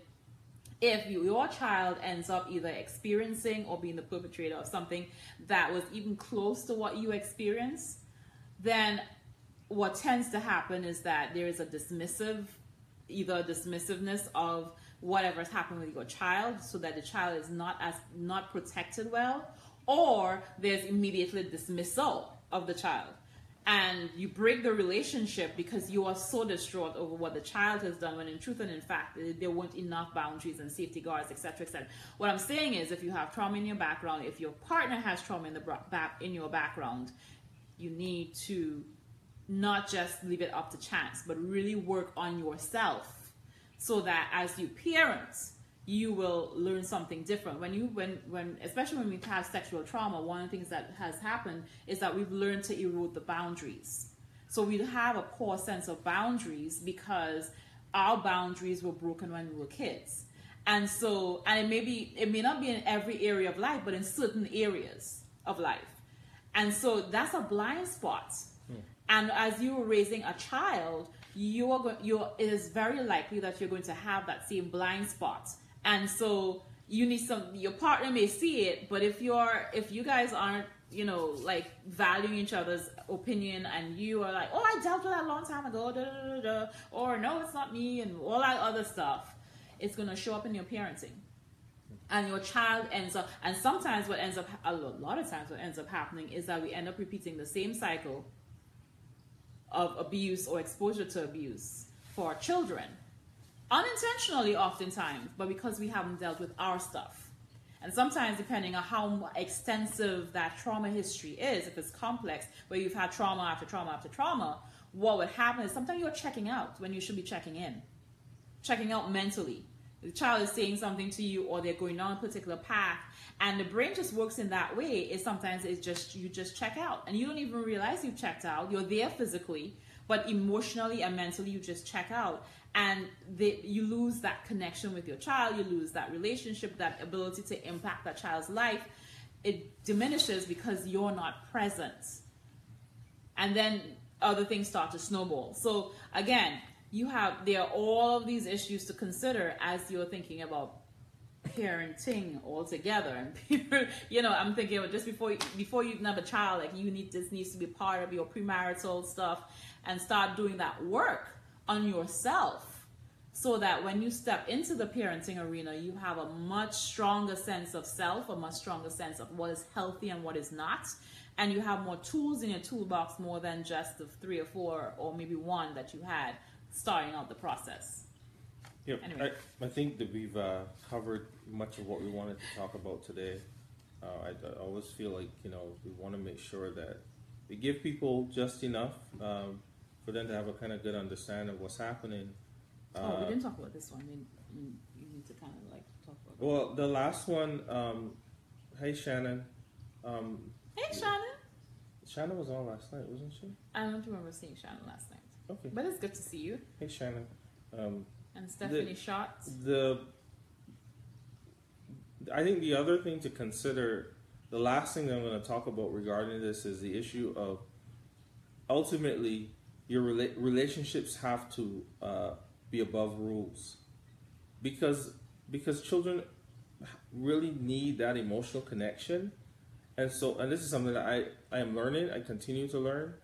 if your child ends up either experiencing or being the perpetrator of something that was even close to what you experienced, then what tends to happen is that there is either a dismissiveness of whatever's happened with your child, so that the child is not protected well, or there's immediately dismissal of the child. And you break the relationship because you are so distraught over what the child has done, when in truth and in fact there weren't enough boundaries and safety guards, etc., etc. What I'm saying is, if you have trauma in your background, if your partner has trauma in your background, you need to not just leave it up to chance, but really work on yourself, so that as you parent, you will learn something different. Especially when we've had sexual trauma, one of the things that has happened is that we've learned to erode the boundaries. So we have a core sense of boundaries because our boundaries were broken when we were kids. And it may not be in every area of life, but in certain areas of life. And so that's a blind spot. And as you were raising a child, it is very likely that you're going to have that same blind spot. And so you need your partner may see it, but if you guys aren't, like valuing each other's opinion, and you are like, oh, I dealt with that a long time ago, da, da, da, da, or no, it's not me, and all that other stuff, it's going to show up in your parenting. And your child ends up, and sometimes a lot of times what ends up happening is that we end up repeating the same cycle of abuse or exposure to abuse for our children. Unintentionally oftentimes, but because we haven't dealt with our stuff. And sometimes, depending on how extensive that trauma history is, if it's complex, where you've had trauma after trauma after trauma, what would happen is sometimes you're checking out when you should be checking in. Checking out mentally. The child is saying something to you, or they're going down a particular path, and the brain just works in that way. You just check out, and you don't even realize you've checked out. You're there physically, but emotionally and mentally you just check out. And you lose that connection with your child, you lose that relationship, that ability to impact that child's life. It diminishes because you're not present. And then other things start to snowball. So again, there are all of these issues to consider as you're thinking about parenting altogether. And I'm thinking just before you even have a child, like this needs to be part of your premarital stuff, and start doing that work on yourself, so that when you step into the parenting arena, you have a much stronger sense of self, a much stronger sense of what is healthy and what is not, and you have more tools in your toolbox, more than just the 3 or 4 or maybe 1 that you had starting out the process. Yeah, anyway. I think that we've covered much of what we wanted to talk about today. I always feel like we want to make sure that we give people just enough for them to have a kind of good understanding of what's happening. We didn't talk about this one. You need to kind of like talk about it. Well, the last one, hey Shannon. Hey Shannon. Shannon was on last night, wasn't she? I don't remember seeing Shannon last night. Okay. But it's good to see you. Hey Shannon. And Stephanie Schatz. I think the other thing to consider, the last thing that I'm going to talk about regarding this, is the issue of ultimately your relationships have to be above rules, because children really need that emotional connection, and this is something that I am learning. I continue to learn.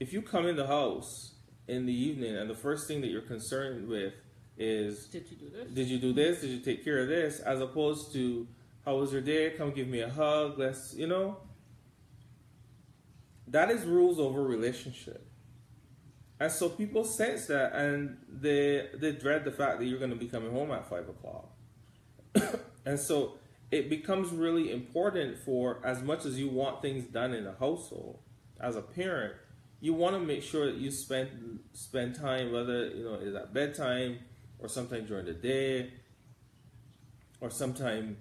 If you come in the house in the evening and the first thing that you're concerned with is, did you do this? Did you do this? Did you take care of this? As opposed to, how was your day? Come give me a hug. Let's, that is rules over relationship. And so people sense that, and they dread the fact that you're going to be coming home at 5 o'clock. And so it becomes really important, for as much as you want things done in the household, as a parent, you want to make sure that you spend time, whether it's at bedtime or sometime during the day, or sometime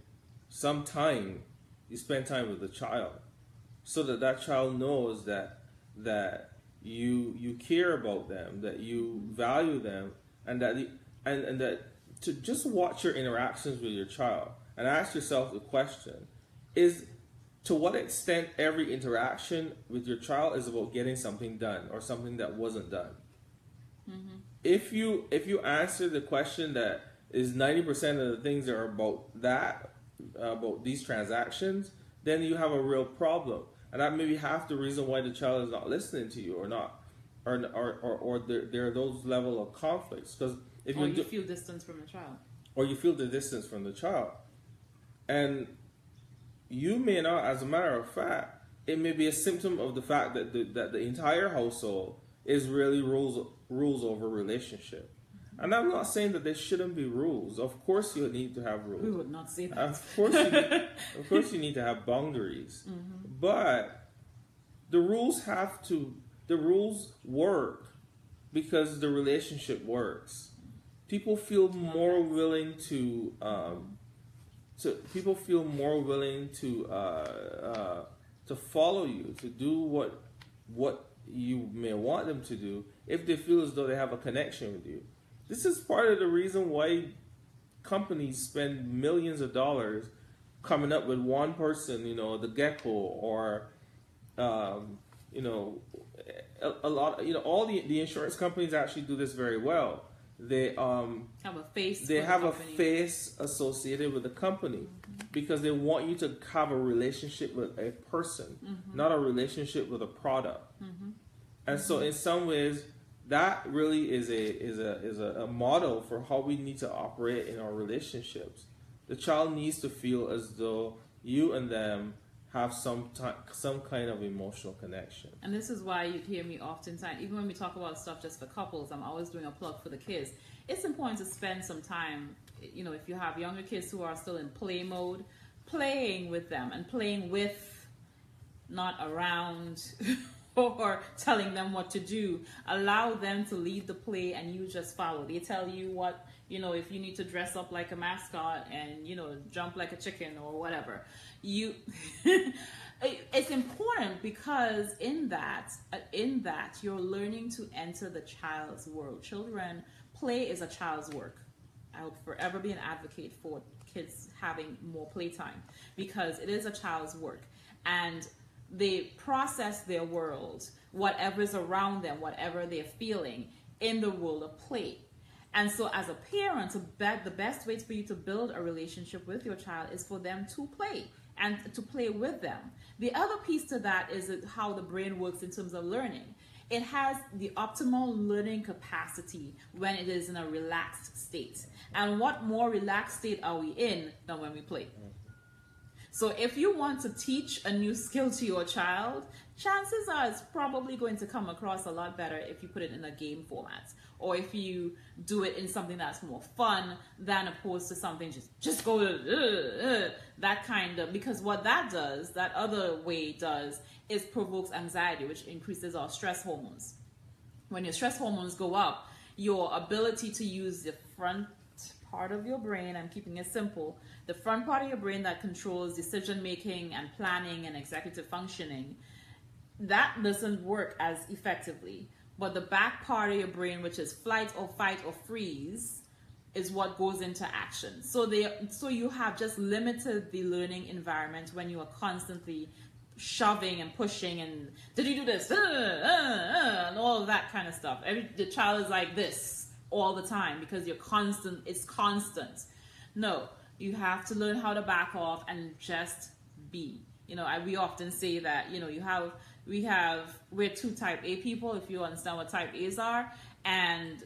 you spend time with the child, so that child knows that you care about them, that you value them, and that to just watch your interactions with your child and ask yourself the question: Is to what extent every interaction with your child is about getting something done or something that wasn't done. If you answer the question that is 90% of the things that are about these transactions, then you have a real problem, and that may be half the reason why the child is not listening to you, or there are those level of conflicts. Because if you feel distance from the child, or you feel the distance from the child, and you may not, as a matter of fact, it may be a symptom of the fact that the entire household is really rules over relationship. And I'm not saying that there shouldn't be rules. Of course you need to have rules. We would not say that. Of course you need to have boundaries. But the rules work because the relationship works. People feel more willing to follow you, to do what you may want them to do, if they feel as though they have a connection with you. This is part of the reason why companies spend millions of dollars coming up with one person, the gecko, or a lot, all the insurance companies actually do this very well. They have a face. They have a face associated with the company, because they want you to have a relationship with a person, not a relationship with a product. And so, in some ways, that really is a model for how we need to operate in our relationships. The child needs to feel as though you and them have some kind of emotional connection. And this is why you hear me oftentimes, even when we talk about stuff just for couples, I'm always doing a plug for the kids. It's important to spend some time, if you have younger kids who are still in play mode, playing with them, and playing with, not around, or telling them what to do. Allow them to lead the play and you just follow. They tell you what, if you need to dress up like a mascot and, jump like a chicken or whatever. It's important, because in that you're learning to enter the child's world. Play is a child's work. I will forever be an advocate for kids having more playtime, because it is a child's work, and they process their world, whatever's around them, whatever they're feeling, in the world of play. And so as a parent, the best way for you to build a relationship with your child is for them to play, and to play with them. The other piece to that is how the brain works in terms of learning. It has the optimal learning capacity when it is in a relaxed state. And what more relaxed state are we in than when we play? So if you want to teach a new skill to your child, chances are it's probably going to come across a lot better if you put it in a game format, or if you do it in something that's more fun than opposed to something just go that kind of, because what that other way does is provokes anxiety, which increases our stress hormones. When your stress hormones go up, your ability to use the front part of your brain, I'm keeping it simple, the front part of your brain that controls decision making and planning and executive functioning, that doesn't work as effectively. But the back part of your brain, which is flight or fight or freeze, is what goes into action. So you have just limited the learning environment when you are constantly shoving and pushing and did you do this and all of that kind of stuff. The child is like this all the time because it's constant. No, you have to learn how to back off and just be. We often say that we're two type A people, if you understand what type A's are, and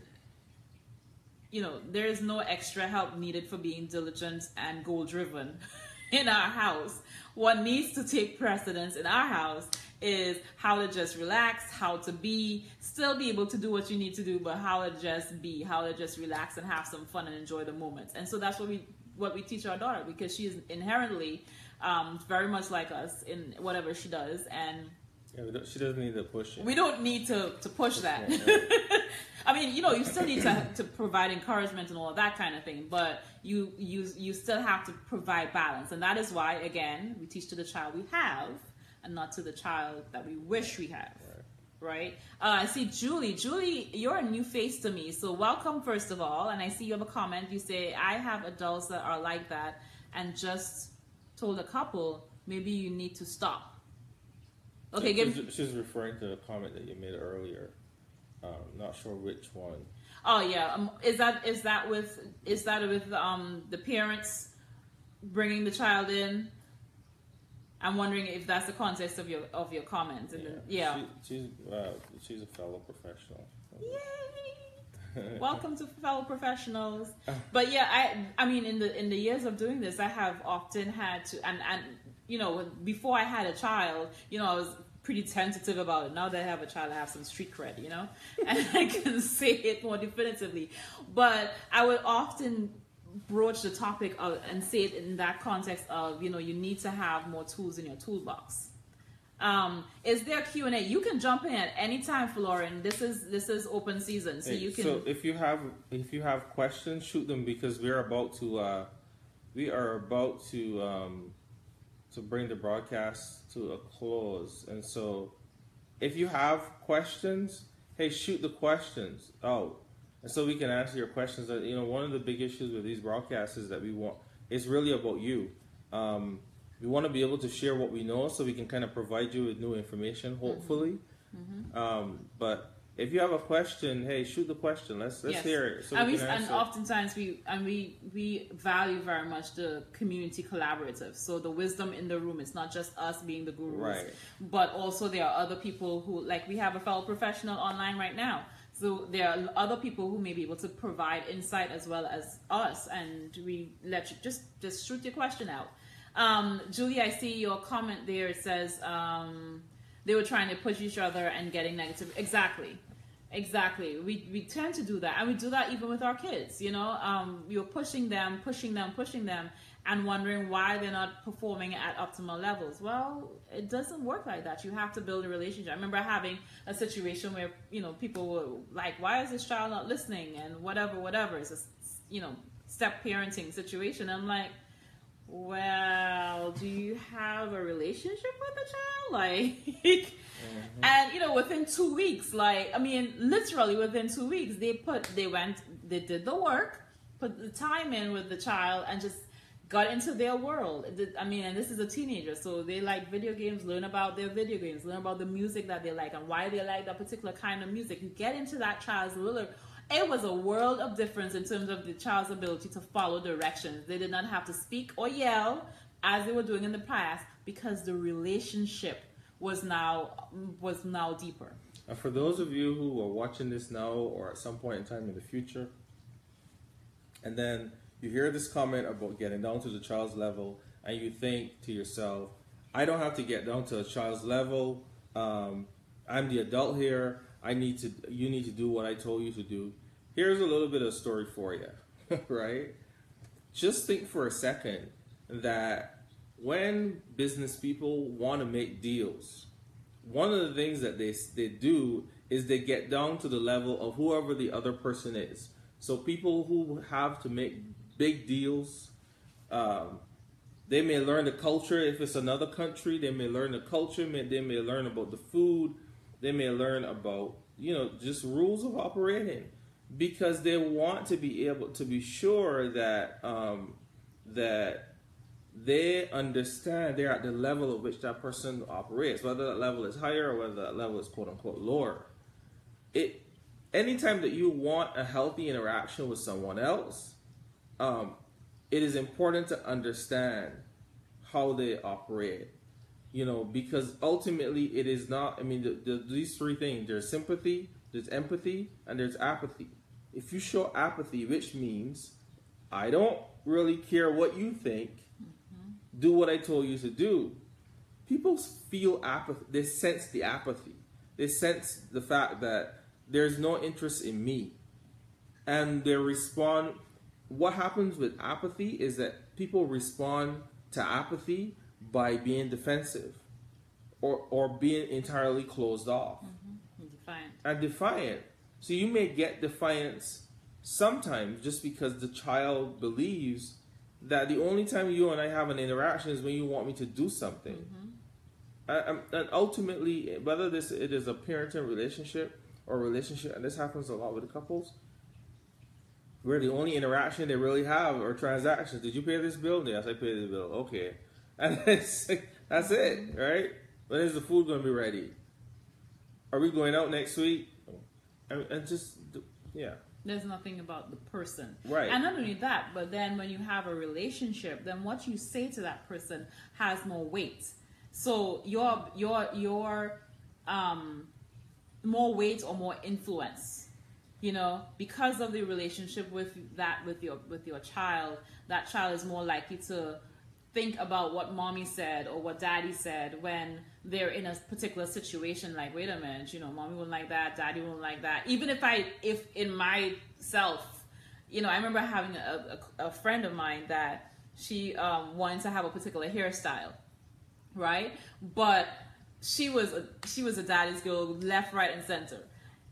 there is no extra help needed for being diligent and goal driven in our house. What needs to take precedence in our house is how to just relax, how to still be able to do what you need to do, but how to just be, how to just relax and have some fun and enjoy the moments. And so that's what we teach our daughter, because she is inherently very much like us in whatever she does, and she doesn't need to push it. We don't need to push that. I mean, you still need to provide encouragement and all of that kind of thing, but you still have to provide balance, and that is why, again, we teach to the child we have, and not to the child that we wish we have. Right? I see Julie. Julie, you're a new face to me, so welcome first of all. And I see you have a comment. You say, I have adults that are like that, and just told a couple maybe you need to stop. Okay, she's referring to a comment that you made earlier. Not sure which one. Oh yeah, is that with the parents bringing the child in? I'm wondering if that's the context of your comment. And yeah. She's a fellow professional. Yay! Welcome to fellow professionals. But yeah, I mean, in the years of doing this, I have often had to, and you know, before I had a child, you know, I was pretty tentative about it. Now that I have a child, I have some street cred, you know, and I can say it more definitively. But I would often broach the topic of, and say it in that context of, you know, you need to have more tools in your toolbox. Is there a Q&A? You can jump in at any time, Florin. This is open season, so you can. So if you have questions, shoot them, because we are about to bring the broadcast to a close. And so if you have questions, hey, shoot the questions out. And so we can answer your questions. You know, one of the big issues with these broadcasts is that it's really about you. We want to be able to share what we know so we can kind of provide you with new information, hopefully. Mm-hmm. But if you have a question, hey, shoot the question. Let's hear it. So and oftentimes we value very much the community collaborative. So the wisdom in the room, it's not just us being the gurus, right, but also there are other people who, like, we have a fellow professional online right now. So there are other people who may be able to provide insight as well as us, and we let you just shoot your question out. Julie, I see your comment there. It says they were trying to push each other and getting negative. Exactly. We tend to do that, and we do that even with our kids. You know, you're pushing them, and wondering why they're not performing at optimal levels. Well, it doesn't work like that. You have to build a relationship. I remember having a situation where, you know, people were like, "Why is this child not listening?" and whatever. It's a, you know, step parenting situation. I'm like, well, do you have a relationship with the child? Like, and, you know, within 2 weeks, like, I mean, literally within 2 weeks, they did the work, put the time in with the child, and just got into their world. I mean, and this is a teenager, so they like video games, learn about their video games, learn about the music that they like and why they like that particular kind of music. You get into that child's world. It was a world of difference in terms of the child's ability to follow directions. They did not have to speak or yell as they were doing in the past, because the relationship was now deeper. And for those of you who are watching this now or at some point in time in the future, and then you hear this comment about getting down to the child's level, and you think to yourself, I don't have to get down to a child's level. I'm the adult here. You need to do what I told you to do. Here's a little bit of a story for you, right? Just think for a second that when business people want to make deals, one of the things that they do is they get down to the level of whoever the other person is. So people who have to make big deals, they may learn the culture. If it's another country, they may learn the culture. They may learn about the food. They may learn about, you know, just rules of operating, because they want to be able to be sure that that they understand they're at the level at which that person operates, whether that level is higher or whether that level is quote unquote lower. Anytime that you want a healthy interaction with someone else, it is important to understand how they operate. You know, because ultimately it is not, I mean, these three things, there's sympathy, there's empathy, and there's apathy. If you show apathy, which means I don't really care what you think, do what I told you to do. People feel apathy, they sense the apathy. They sense the fact that there's no interest in me. And they respond. What happens with apathy is that people respond to apathy by being defensive or being entirely closed off. Defiant. So you may get defiance sometimes just because the child believes that the only time you and I have an interaction is when you want me to do something. And ultimately, whether it is a parenting relationship or relationship, and this happens a lot with the couples, where the only interaction they really have are transactions. Did you pay this bill? Yes, I paid the bill. Okay. And That's it, right? When is the food going to be ready? Are we going out next week? And just, yeah. There's nothing about the person. Right. And not only that, but then when you have a relationship, then what you say to that person has more weight. So your more weight or more influence, because of the relationship with your child, that child is more likely to think about what mommy said or what daddy said when they're in a particular situation. Like, wait a minute, mommy won't like that, daddy won't like that. Even if in myself, I remember having a friend of mine that she wanted to have a particular hairstyle, right? But she was a daddy's girl, left, right, and center.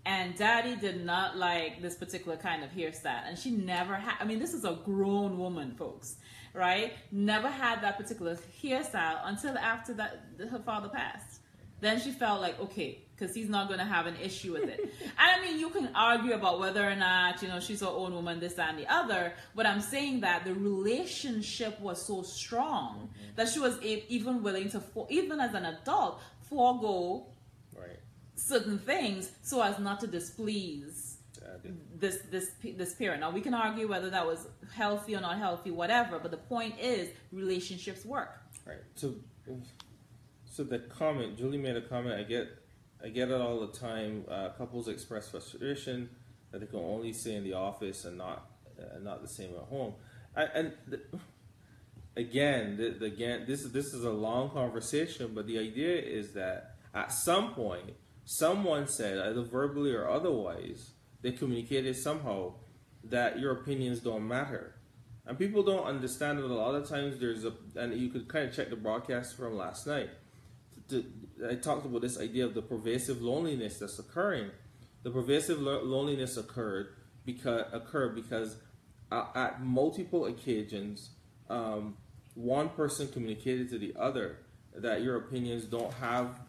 And daddy did not like this particular kind of hairstyle. And she never had, this is a grown woman, folks, right? Never had that particular hairstyle until after that her father passed. Then she felt like, okay, because he's not going to have an issue with it. And you can argue about whether or not, she's her own woman, this, that, and the other. But I'm saying that the relationship was so strong that she was even willing to, even as an adult, forego certain things so as not to displease this parent. Now, we can argue whether that was healthy or not healthy, whatever, but the point is relationships work. Right. So the comment, Julie made a comment, I get it all the time. Couples express frustration that they can only say in the office and not the same at home. Again, this is a long conversation, but the idea is that at some point, someone said, either verbally or otherwise, they communicated somehow that your opinions don't matter. And people don't understand that a lot of times and you could kind of check the broadcast from last night. I talked about this idea of the pervasive loneliness that's occurring. The pervasive loneliness occurred because at multiple occasions, one person communicated to the other that your opinions don't have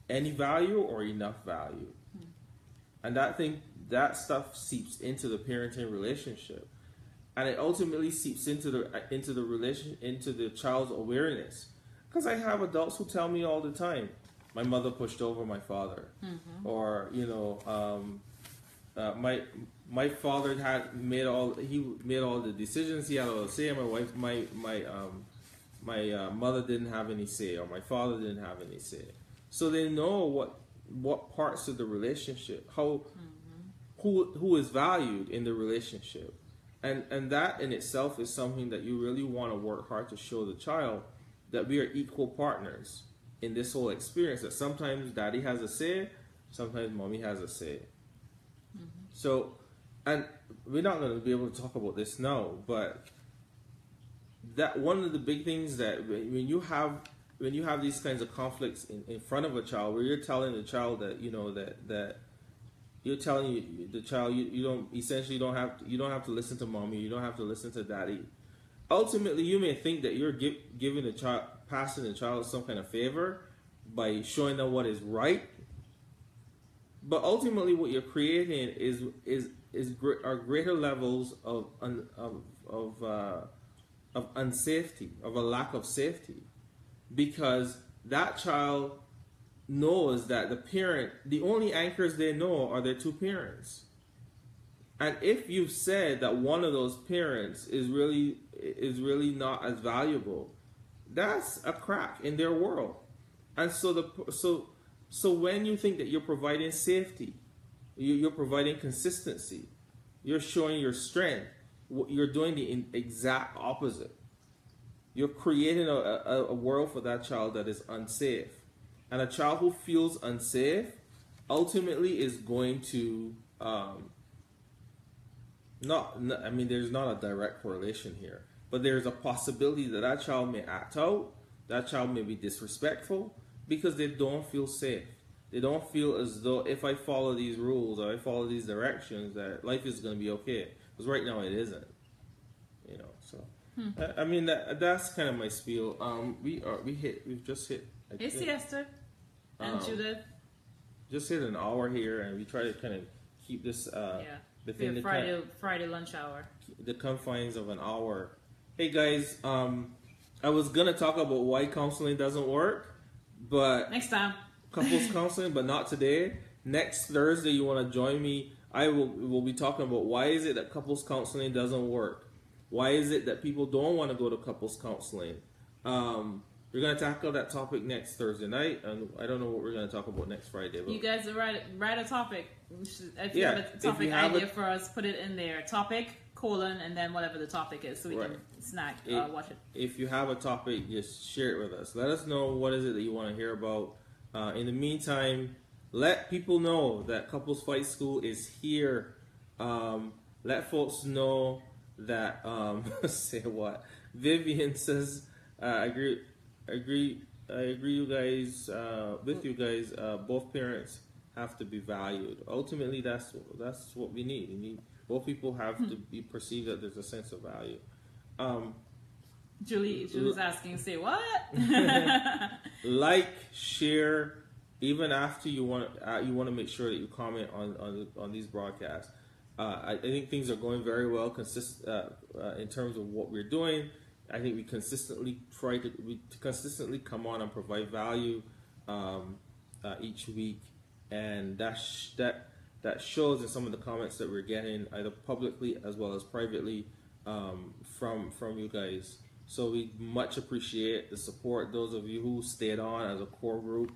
any value or enough value. And that stuff seeps into the parenting relationship, and it ultimately seeps into the child's awareness. Because I have adults who tell me all the time, my mother pushed over my father, or my father made all the decisions, he had all the say. My mother didn't have any say, or my father didn't have any say. So they know what parts of the relationship, who is valued in the relationship, and that in itself is something that you really want to work hard to show the child, that we are equal partners in this whole experience. That sometimes daddy has a say, sometimes mommy has a say. So, and we're not going to be able to talk about this now, but that one of the big things that when you have these kinds of conflicts in front of a child, where you're telling the child that that you're telling the child you don't have to listen to mommy, you don't have to listen to daddy. Ultimately, you may think that you're passing the child some kind of favor by showing them what is right, but ultimately, what you're creating are greater levels of unsafety, of a lack of safety. Because that child knows that the only anchors they know are their two parents. And if you've said that one of those parents is really not as valuable, that's a crack in their world. And so when you think that you're providing safety, you're providing consistency, you're showing your strength, you're doing the exact opposite. You're creating a world for that child that is unsafe. And a child who feels unsafe ultimately is going to, there's not a direct correlation here, but there's a possibility that that child may act out, that child may be disrespectful, because they don't feel safe. They don't feel as though if I follow these rules or I follow these directions that life is going to be okay. Because right now it isn't. So that's kind of my spiel. We've just hit. Hey, Siesta and Judith. Just hit an hour here, and we try to kind of keep this within the Friday lunch hour. The confines of an hour. Hey guys, I was gonna talk about why counseling doesn't work, but Next time. couples counseling, but not today. Next Thursday, you want to join me? Will be talking about why is it that couples counseling doesn't work? Why is it that people don't want to go to couples counseling? We're gonna tackle that topic next Thursday night, and I don't know what we're gonna talk about next Friday. But You guys write a topic. If you Yeah, have a if topic you have idea for us, put it in there. Topic, and then whatever the topic is, so we Right. can snack, watch it. if you have a topic, just share it with us. Let us know what is it that you want to hear about. In the meantime, let people know that Couples Fight School is here. Let folks know that say what Vivian says. I agree. You guys. With you guys, both parents have to be valued. Ultimately, that's what we need. We need both people have to be perceived that there's a sense of value. Julie's asking, say what? Like, share, even after you want to make sure that you comment on these broadcasts. I think things are going very well, in terms of what we're doing. I think we consistently come on and provide value each week, and that shows in some of the comments that we're getting, either publicly as well as privately, from you guys. So we much appreciate the support. Those of you who stayed on as a core group,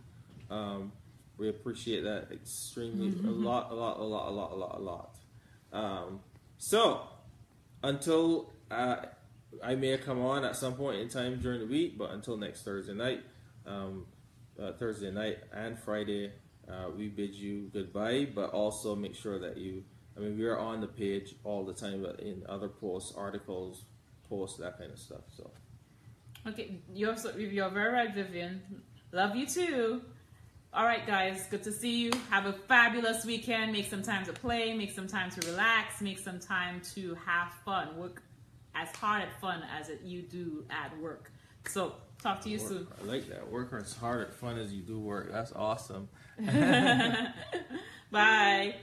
we appreciate that extremely a lot. So until I may come on at some point in time during the week, but until next Thursday night and Friday, we bid you goodbye. But also make sure that we are on the page all the time, but in other posts, articles, that kind of stuff. So Okay, you're very right, Vivian. Love you too. All right, guys, good to see you. Have a fabulous weekend. Make some time to play. Make some time to relax. Make some time to have fun. Work as hard at fun as you do at work. So, talk to you soon. I like that. Work as hard at fun as you do work. That's awesome. Bye.